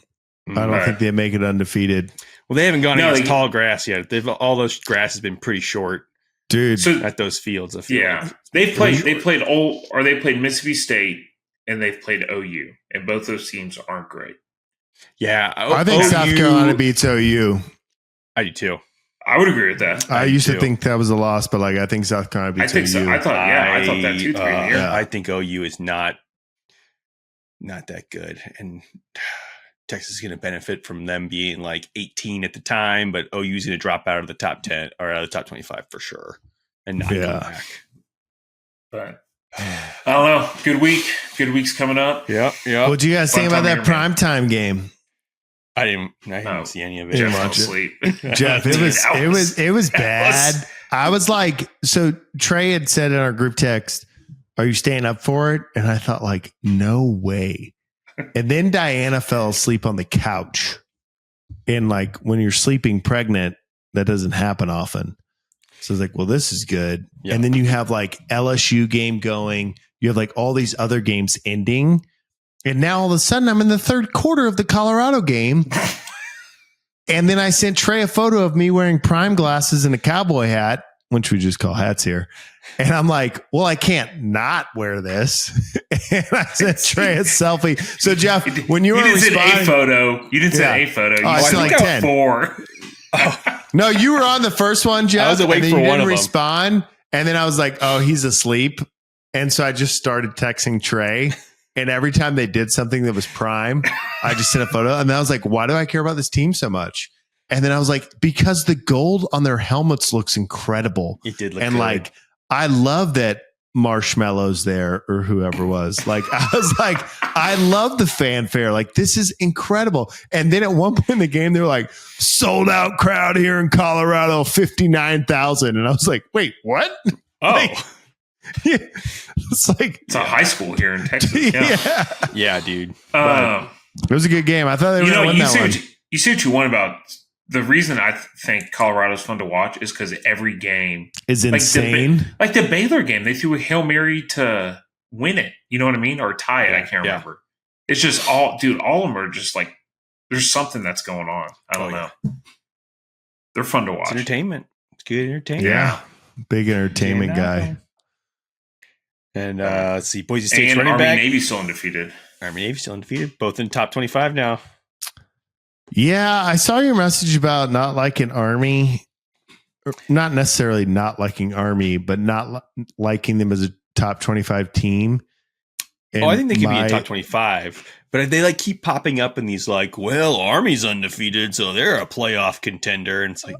don't think they make it undefeated. Well, they haven't gone against tall grass yet. All those grass has been pretty short. Dude, at those fields, I feel like. They played Mississippi State and they've played OU, and both those teams aren't great. Yeah, I think South Carolina beats OU. I do too. I would agree with that. I used to think that was a loss, but like I think South Carolina beats OU. I thought that too. I think OU is not that good, and Texas is going to benefit from them being like 18 at the time, but OU is going to drop out of the top 10 or out of the top 25 for sure, and not come back. But I don't know. Good week. Good week's coming up. Yeah. What do you guys think about that primetime game? I didn't see any of it. Jeff fell asleep. Jeff, it was bad. I was like, so Trey had said in our group text, "Are you staying up for it?" And I thought, like, no way. And then Diana fell asleep on the couch. And like when you're sleeping pregnant, that doesn't happen often. So it's like, well, this is good. Yeah. And then you have like LSU game going. You have like all these other games ending. And now all of a sudden I'm in the third quarter of the Colorado game. And then I sent Trey a photo of me wearing prime glasses and a cowboy hat, which we just call hats here. And I'm like, well, I can't not wear this. And I sent Trey a selfie. So Jeff, when you were didn't responding, send a photo. You didn't send a photo. You I sent sent like 10. 4. No, you were on the first one, Jeff. I was awake and then for you one didn't of them. respond. And then I was like, oh, he's asleep. And so I just started texting Trey. And every time they did something that was prime, I just sent a photo. And then I was like, why do I care about this team so much? And then I was like, because the gold on their helmets looks incredible. It did look and good. like, I love that Marshmallow's there or whoever was. Like, I was like, I love the fanfare. Like, this is incredible. And then at one point in the game, they were like, sold out crowd here in Colorado, 59,000. And I was like, wait, what? Oh, Like, yeah. It's like, it's a high school here in Texas. Yeah. Yeah, dude. It was a good game. I thought they were going to win that one. You see what you want about the reason I think Colorado's fun to watch is because every game Is insane. Like the Baylor game, they threw a Hail Mary to win it. You know what I mean? Or tie it. I can't remember. It's just all of them are just like, there's something that's going on. I don't know. They're fun to watch. It's entertainment. It's good entertainment. Yeah. Big entertainment guy. And let's see. Boise State's and running Army back. Navy still undefeated. Army Navy still undefeated. Both in top 25 now. Yeah, I saw your message about not liking Army, or not necessarily not liking Army, but not liking them as a top 25 team. And I think they could be in top 25, but they like keep popping up in these like, well, Army's undefeated, so they're a playoff contender. And it's like,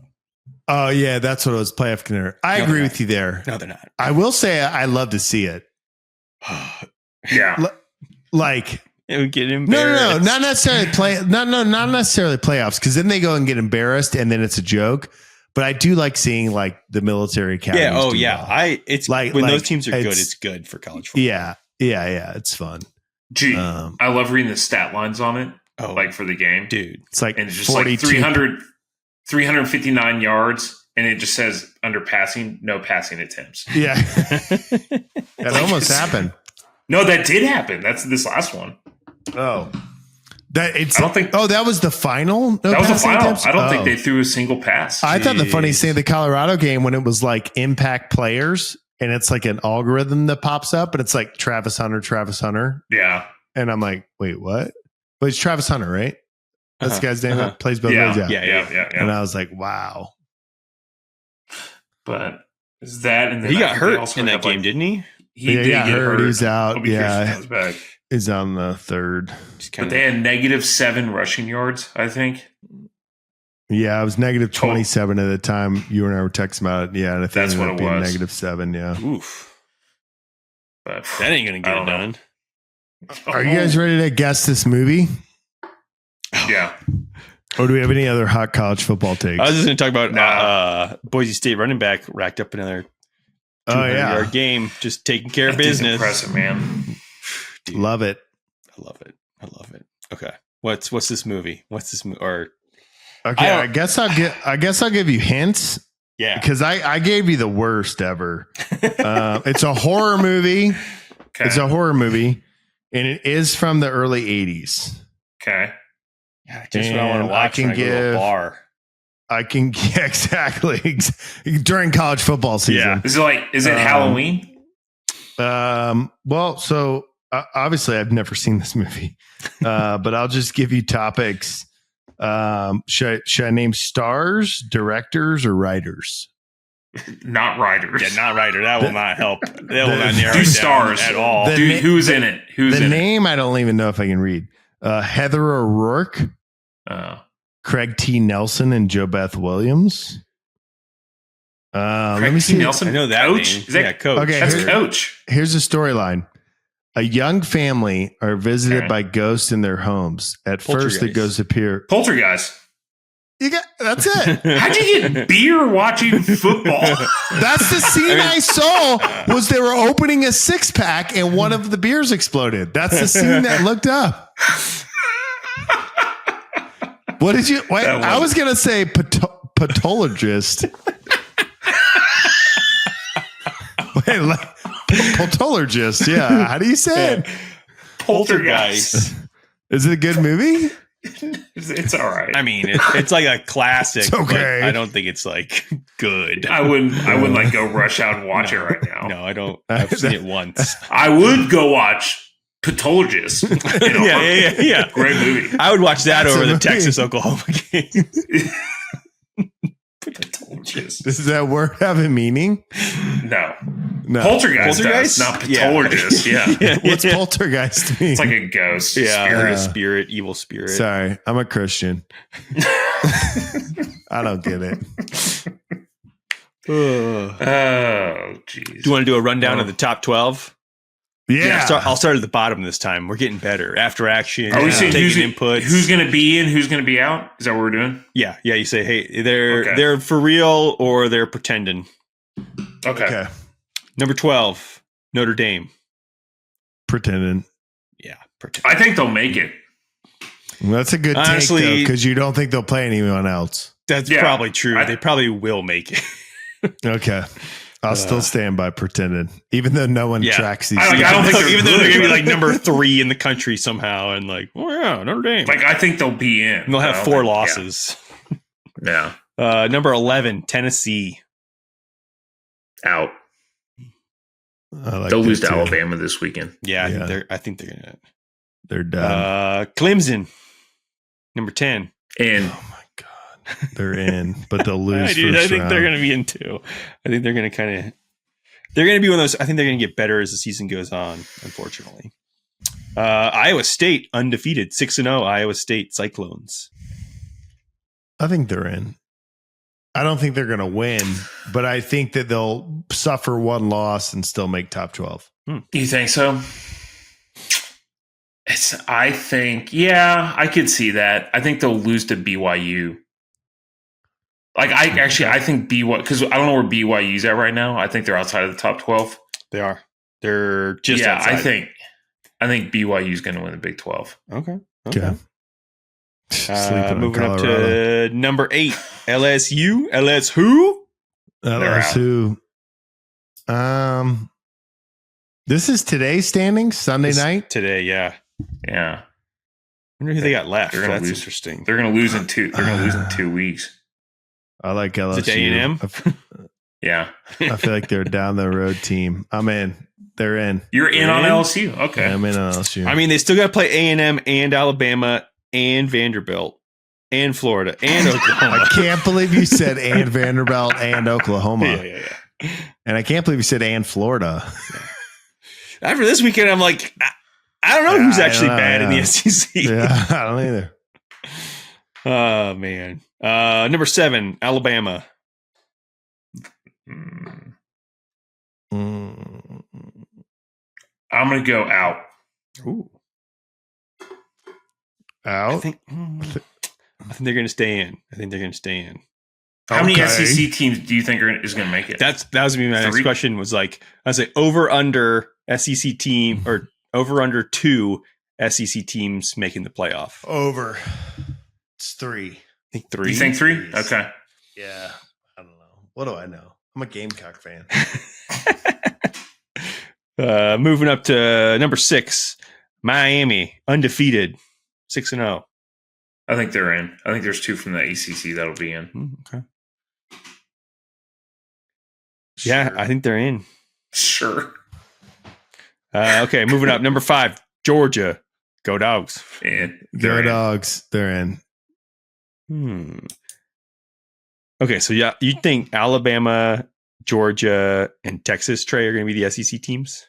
oh yeah, that's what it was, playoff contender. I agree with you there. No, they're not. I will say I love to see it. Yeah. Like, it would get embarrassed. no, not necessarily not necessarily playoffs, because then they go and get embarrassed and then it's a joke. But I do like seeing like the military academies. Yeah. Oh do yeah. well. It's like when those teams are good, it's good for college football. Yeah. It's fun. Gee, I love reading the stat lines on it. Oh, like for the game, dude. It's like, and it's just like 359 yards. And it just says under passing, no passing attempts. Yeah. That almost happened. No, that did happen. That's this last one. Oh, that it's. I don't think. Oh, that was the final. No that was the final. attempts? I don't think Oh. they threw a single pass. I thought the funniest thing, the Colorado game, when it was like impact players, and it's like an algorithm that pops up, and it's like Travis Hunter, Yeah. and I'm like, wait, what? But it's Travis Hunter, right? That's the guy's name that plays both Yeah. ways. Yeah. And I was like, wow. But is that and then He I got think they hurt also in that have, game, like, didn't he? He did got get hurt. He's out. Hope he Yeah. comes back. Is on the third. But they had -7 rushing yards, I think. Yeah, I was negative 27 at the time you and I were texting about it. Yeah, and I think That's it what ended up it being was. -7. Yeah. Oof. But That ain't going to I get it don't know. done. Are you guys ready to guess this movie? Yeah. Or do we have any other hot college football takes? I was just going to talk about Nah. Boise State running back racked up another 200-yard game, just taking care of That dude's business. impressive, man. Dude, Love it. I love it. Okay. What's this movie? Or Okay, I guess I'll give you hints yeah. because I gave you the worst ever. It's a horror movie. Okay. It's a horror movie, and it is from the early 80s. Okay. Yeah, just what I want And to watch. I can when I go to a give- bar. I can yeah, exactly during college football season. Is it Halloween? Well, so obviously I've never seen this movie, but I'll just give you topics. Should I name stars, directors, or writers? Not writers. Yeah, not writer. That will not help. That will not narrow Do it down stars at all. The- Dude, who's in it? Who's The in name I don't even know if I can read. Heather O'Rourke, it? Craig T. Nelson, and Joe Beth Williams. Let me Craig T. see. Nelson? I know that Coach? name. Is that- Yeah, coach. Okay, That's here- Coach. Here's the storyline. A young family are visited Okay. by ghosts in their homes. At first, the Poltergeist. ghosts appear. Poltergeist. That's it. How'd you get beer watching football? That's the scene I saw. Was they were opening a 6-pack and one of the beers exploded. That's the scene that looked up. What did you? Wait, That I was gonna say pathologist. Wait, pathologist. Yeah. How do you say it? Poltergeist. Is it a good movie? It's all right. I mean, it's like a classic. It's okay. But I don't think it's like good. I wouldn't like go rush out and watch it right now. No, I don't. I've seen it once. I would go watch Pathologist. Yeah. Great movie. I would watch that That's over a the movie. Texas-Oklahoma game. Pathologist. Does that word have a meaning? No. No. Poltergeist Poltergeist? does, not Pathologist. Yeah. What's poltergeist mean? It's like a ghost. Yeah, Spirit. evil spirit. Sorry, I'm a Christian. I don't get it. Do Oh, jeez. you want to do a rundown of the top 12? Yeah. I'll start at the bottom this time. We're getting better. After action, Are we saying taking inputs. who's going to be in, who's going to be out? Is that what we're doing? Yeah. You say, hey, they're Okay. for real or they're pretending. Okay. Number 12, Notre Dame. Pretending. Yeah, pretending. I think they'll make it. That's a good Honestly- take, because you don't think they'll play anyone else. That's Yeah. probably true. I- They probably will make it. Okay. I'll still stand by pretending, even though no one Yeah. tracks these. I don't think they're Even though they're good, going to be but- like number 3 in the country somehow, and like, oh yeah, Notre Dame. Like, I think they'll be in. And they'll have I don't 4 think- losses. Yeah. Number 11, Tennessee. Out. I like They'll that lose to too. Alabama this weekend. Yeah, Yeah. I think they're gonna. They're done. Clemson, number 10. And Oh my god, they're in, but they'll lose. I think first they're round. going to be in 2. I think they're going to they're going to be one of those. I think they're going to get better as the season goes on. Unfortunately, Iowa State undefeated, 6-0. Iowa State Cyclones. I think they're in. I don't think they're going to win, but I think that they'll suffer one loss and still make top 12. you think so? I think, yeah, I could see that. I think they'll lose to BYU. Like, I think BYU, because I don't know where BYU's at right now. I think they're outside of the top 12. They are. They're just yeah, outside. I think BYU's going to win the Big 12. Okay. Okay. Sleeping in Moving up Colorado. to number 8, LSU. LS who? LSU. This is today's standings, Sunday night. Today, yeah. Yeah, I wonder who they got left. They're gonna That's lose. interesting. they're going to lose in 2. They're going to lose in 2 weeks. I like LSU. Is it A&M? Yeah, I feel like they're down the road team. I'm in. They're in. you're in on In? LSU. Okay, I'm in on LSU. I mean, they still got to play A&M and Alabama and Vanderbilt and Florida and Oklahoma. I can't believe you said and Vanderbilt and Oklahoma. Yeah. And I can't believe you said and Florida. After this weekend, I'm like, I don't know who's I actually don't know, bad in yeah. the SEC. Yeah, I don't either. Oh, man. Number 7, Alabama. Mm, Mm. I'm going to go out. Ooh. Out. I think they're going to stay in. How many Okay. SEC teams do you think is going to make it? That was gonna be my next 3? question. Was like, I was like, over under SEC team or over under 2 SEC teams making the playoff. Over. It's 3. I think 3. You think 3? Okay. Yeah. I don't know. What do I know? I'm a Gamecock fan. Moving up to number 6, Miami, undefeated, 6-0. I think they're in. I think there's 2 from the ACC that'll be in. Okay. Yeah, Sure. I think they're in. Sure. Okay, moving up, number 5, Georgia, go Dogs. And Go they're in. Dogs. They're in. Okay, so yeah, you think Alabama, Georgia, and Texas, Trey, are going to be the SEC teams?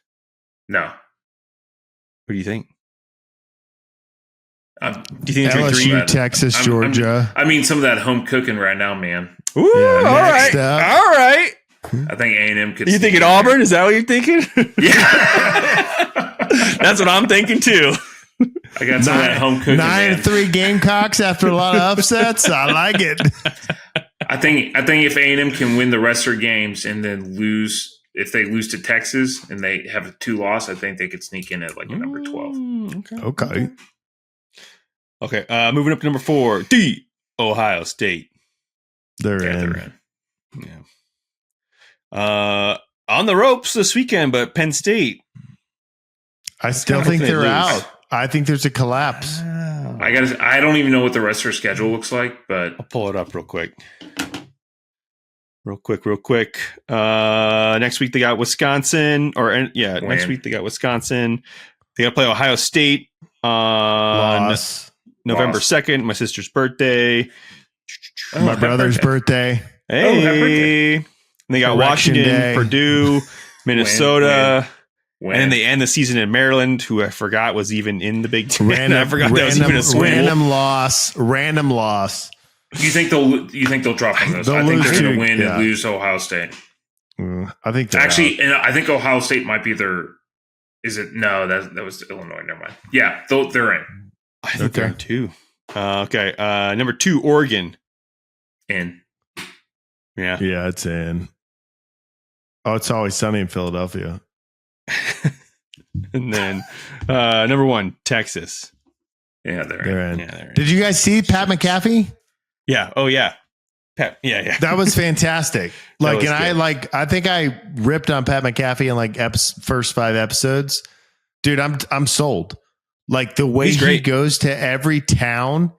No. What do you think? I'm, Do you think they're LSU, 3? that. Texas, I'm- Georgia. I mean, some of that home cooking right now, man. Ooh, Yeah, all next right, up. all right. I think A&M could. You sneak thinking in there. Auburn? Is that what you're thinking? Yeah. That's what I'm thinking too. I got some of that home cooking. man. 9-3 Gamecocks after a lot of upsets. I like it. I think if A&M can win the rest of their games and then lose, if they lose to Texas and they have a 2 loss, I think they could sneak in at like a number 12. Okay. Okay. Okay, moving up to number 4, the Ohio State. They're They're in. in. Yeah. On the ropes this weekend, but Penn State. I still kinda think hoping they they're lose. out. I think there's a collapse. I don't even know what the rest of their schedule looks like, but I'll pull it up real quick. Next week they got Wisconsin, next week they got Wisconsin. They got to play Ohio State on Loss. November Loss. 2nd, my sister's birthday. Oh, My happy brother's birthday. Hey. happy birthday. And they got Correction Washington, day. Purdue, Minnesota. Win. And then they end the season in Maryland, who I forgot was even in the Big Ten. I forgot that was even a school. Random loss. You think they'll drop on this? They'll I think lose they're going to- to win yeah. and lose to Ohio State. I think they're Actually, and I think Ohio State might be their. Is it no? That was Illinois. Never mind. Yeah, they're in. I think they're in 2. Okay. Number 2, Oregon. In. Yeah. out. Yeah, it's in. Oh, it's always sunny in Philadelphia. And then number 1, Texas. Yeah, they're in. They're in. Yeah, they're in. Did you guys see Pat McAfee? Yeah. Oh, yeah. Pat. Yeah. That was fantastic. That was I think I ripped on Pat McAfee in like first 5 episodes. Dude, I'm sold. Like the way He's he great. goes to every town.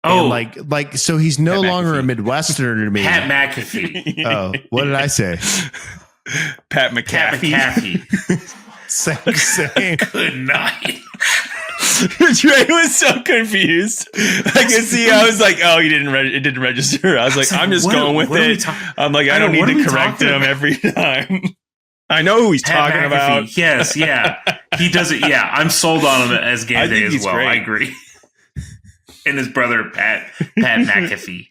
Oh, And like so he's no Pat longer McAfee. a Midwesterner to me. Pat McAfee. Oh, what did I say? Pat Pat McAfee. McAfee. Same. Good night. Trey was so confused. I can see. I was like, "Oh, it didn't register." I was like, "I'm just What- going with what are we it." talking- I'm like, I I don't know, need what are to we correct talking him about? every time. I know who he's Pat talking McAfee. about. Yes, yeah. He does it. Yeah, I'm sold on him as I game think day as he's well. great. I agree. And his brother Pat McAfee.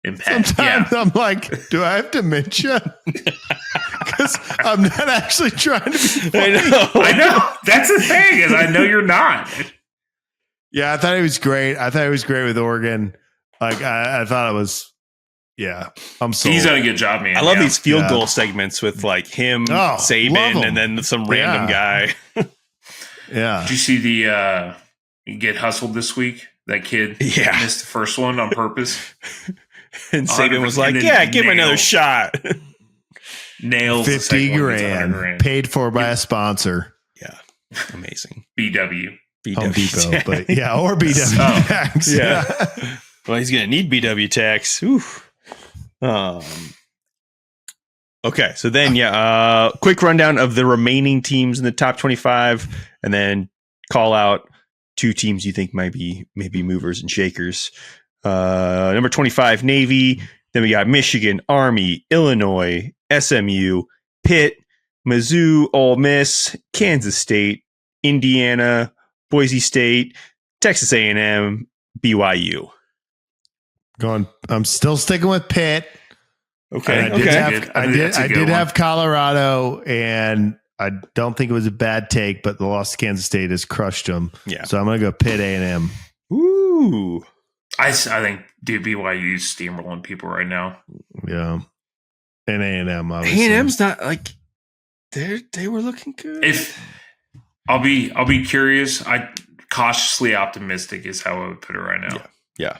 And Pat. Sometimes Yeah. I'm like, do I have dementia? Because I'm not actually trying to be funny. I know. I know. That's the thing, is I know you're not. Yeah, I thought he was great. I thought he was great with Oregon. Like I thought it was. Yeah, I'm sold. He's done a good job, man. I love Yeah. these field Yeah. goal segments with like him, Oh, love Saban, 'em. and then some random guy. Yeah. Did you see the get hustled this week? That kid Yeah. missed the first one on purpose. And Saban was 100%, like, and then "Yeah, give him another nailed. shot." Nails the 50 second one, gets 100 grand paid for by a sponsor. Yeah, amazing. BW. Home BW Depot, but yeah, or BW Oh. tax. Yeah. Well, he's gonna need BW tax. Oof. Okay, so then quick rundown of the remaining teams in the top 25, and then call out 2 teams you think might be maybe movers and shakers. Number 25, Navy. Then we got Michigan, Army, Illinois, SMU, Pitt, Mizzou, Ole Miss, Kansas State, Indiana, Boise State, Texas A&M, BYU. I'm still sticking with Pitt. Okay. I did Okay. have, I think that's a I good did one. have Colorado, and I don't think it was a bad take, but the loss to Kansas State has crushed them. Yeah. So I'm going to go Pitt A&M. Ooh. I think BYU's steamrolling people right now. Yeah. And A&M, obviously. A&M's not like they were looking good. If I'll be curious. I cautiously optimistic is how I would put it right now. Yeah.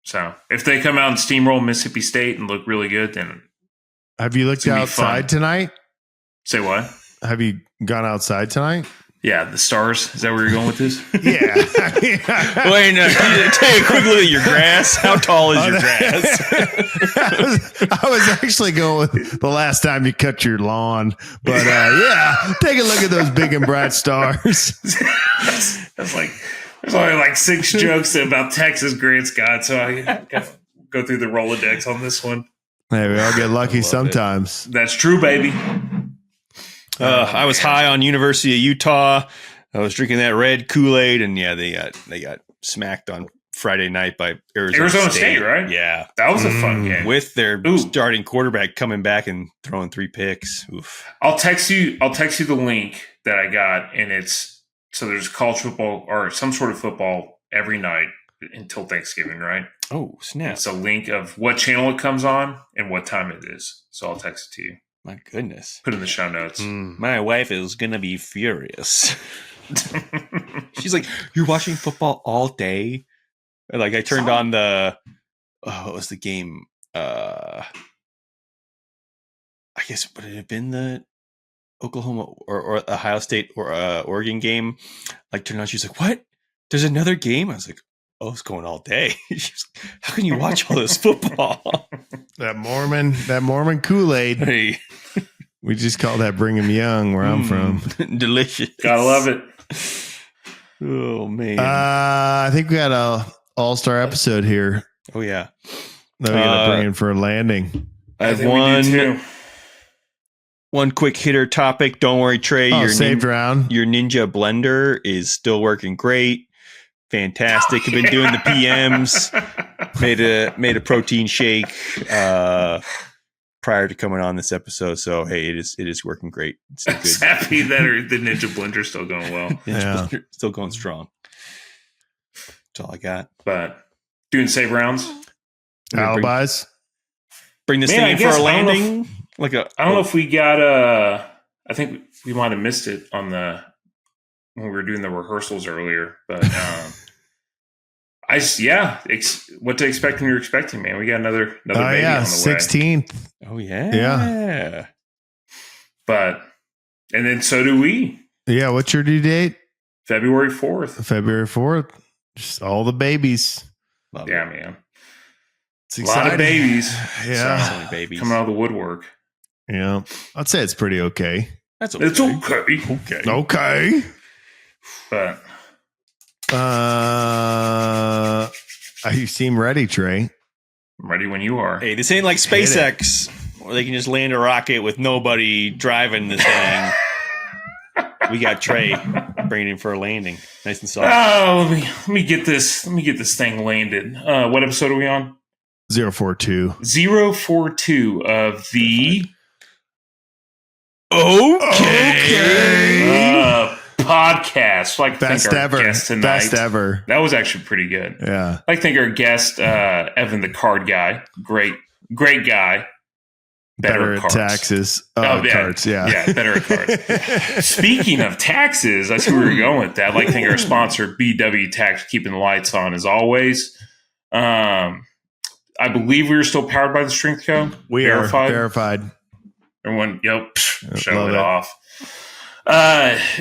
So if they come out and steamroll Mississippi State and look really good, then Have you looked It's gonna be outside fun. tonight? say what? Have you gone outside tonight? Yeah, the stars. Is that where you're going with this? Yeah. Wait, no, take a quick look at your grass. How tall is your grass? I was actually going with the last time you cut your lawn, but yeah, take a look at those big and bright stars. That's like there's only like 6 jokes about Texas Grant's got, so I gotta go through the Rolodex on this one. Hey, we all get lucky it. sometimes. That's true, baby. I was high on University of Utah. I was drinking that red Kool-Aid, and yeah, they got smacked on Friday night by Arizona State, right? Yeah, That was a fun game. with their Ooh. starting quarterback coming back and throwing 3 picks. Oof. I'll text you the link that I got, and it's so there's college football or some sort of football every night until Thanksgiving, right? Oh snap! It's a link of what channel it comes on and what time it is. So I'll text it to you. My goodness. Put it in the show notes. My wife is gonna be furious. She's like, "You're watching football all day?" And like I turned on what was the game? I guess would it have been the Oklahoma or Ohio State or Oregon game? Like turned on, she's like, "What? There's another game?" I was like, "Oh, it's going all day." She's like, "How can you watch all this football?" That Mormon Kool-Aid. Hey. We just call that Brigham Young where I'm from. Delicious. Gotta love it. Oh man. I think we got a all-star episode here Oh yeah. that we got to bring in for a landing. I have think we do too. one quick hitter topic. Don't worry, Trey. Oh, saved round. Your Ninja blender is still working great. Fantastic. I've been doing the PMs. Made a protein shake prior to coming on this episode. So hey, it is working great. It's I'm good. happy that the Ninja Blender's still going well. Yeah. Still going strong. That's all I got. But doing save rounds. Alibis. Bring this Man, thing I in for guess- a I don't know landing. I don't know if we got I think we might have missed it on when we were doing the rehearsals earlier, but what to expect when you're expecting, man. We got another baby on the 16th. Oh yeah. Yeah. way. And then so do we. Yeah, what's your due date? February 4th. February 4th. Just all the babies. Love Yeah, it. man. It's A lot of babies. Yeah. So many babies. Coming out of the woodwork. Yeah. I'd say it's pretty okay. That's okay. It's okay. Okay. Okay. But You seem ready, Trey. I'm ready when you are. Hey, this ain't like SpaceX where they can just land a rocket with nobody driving the thing. We got Trey bringing in for a landing, nice and soft. Oh, let me get this thing landed. What episode are we on? 042. 042 of the podcast. Like Best thank our ever. guest tonight. Best ever. That was actually pretty good. Yeah. I'd like to thank our guest, Evan the card guy. Great guy. Better at cards. taxes. Cards, yeah. Yeah, better at cards. Speaking of taxes, that's where we were going with that. I'd like to thank our sponsor, BW Tax, keeping the lights on as always. I believe we are still powered by the Strength Co. We are verified. Everyone, show Love it it. off.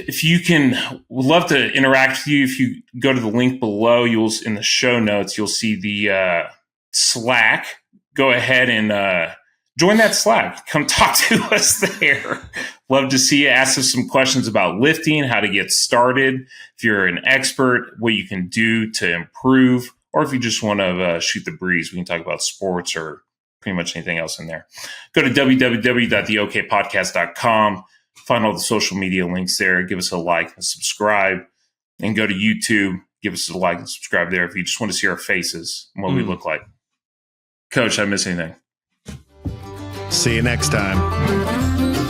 If you can, we'd love to interact with you. If you go to the link below, in the show notes, you'll see the Slack. Go ahead and join that Slack. Come talk to us there. Love to see you. Ask us some questions about lifting, how to get started. If you're an expert, what you can do to improve, or if you just want to shoot the breeze, we can talk about sports or pretty much anything else in there. Go to www.theokpodcast.com. Find all the social media links there. Give us a like and subscribe. And go to YouTube. Give us a like and subscribe there if you just want to see our faces and what we look like. Coach, I miss anything? See you next time.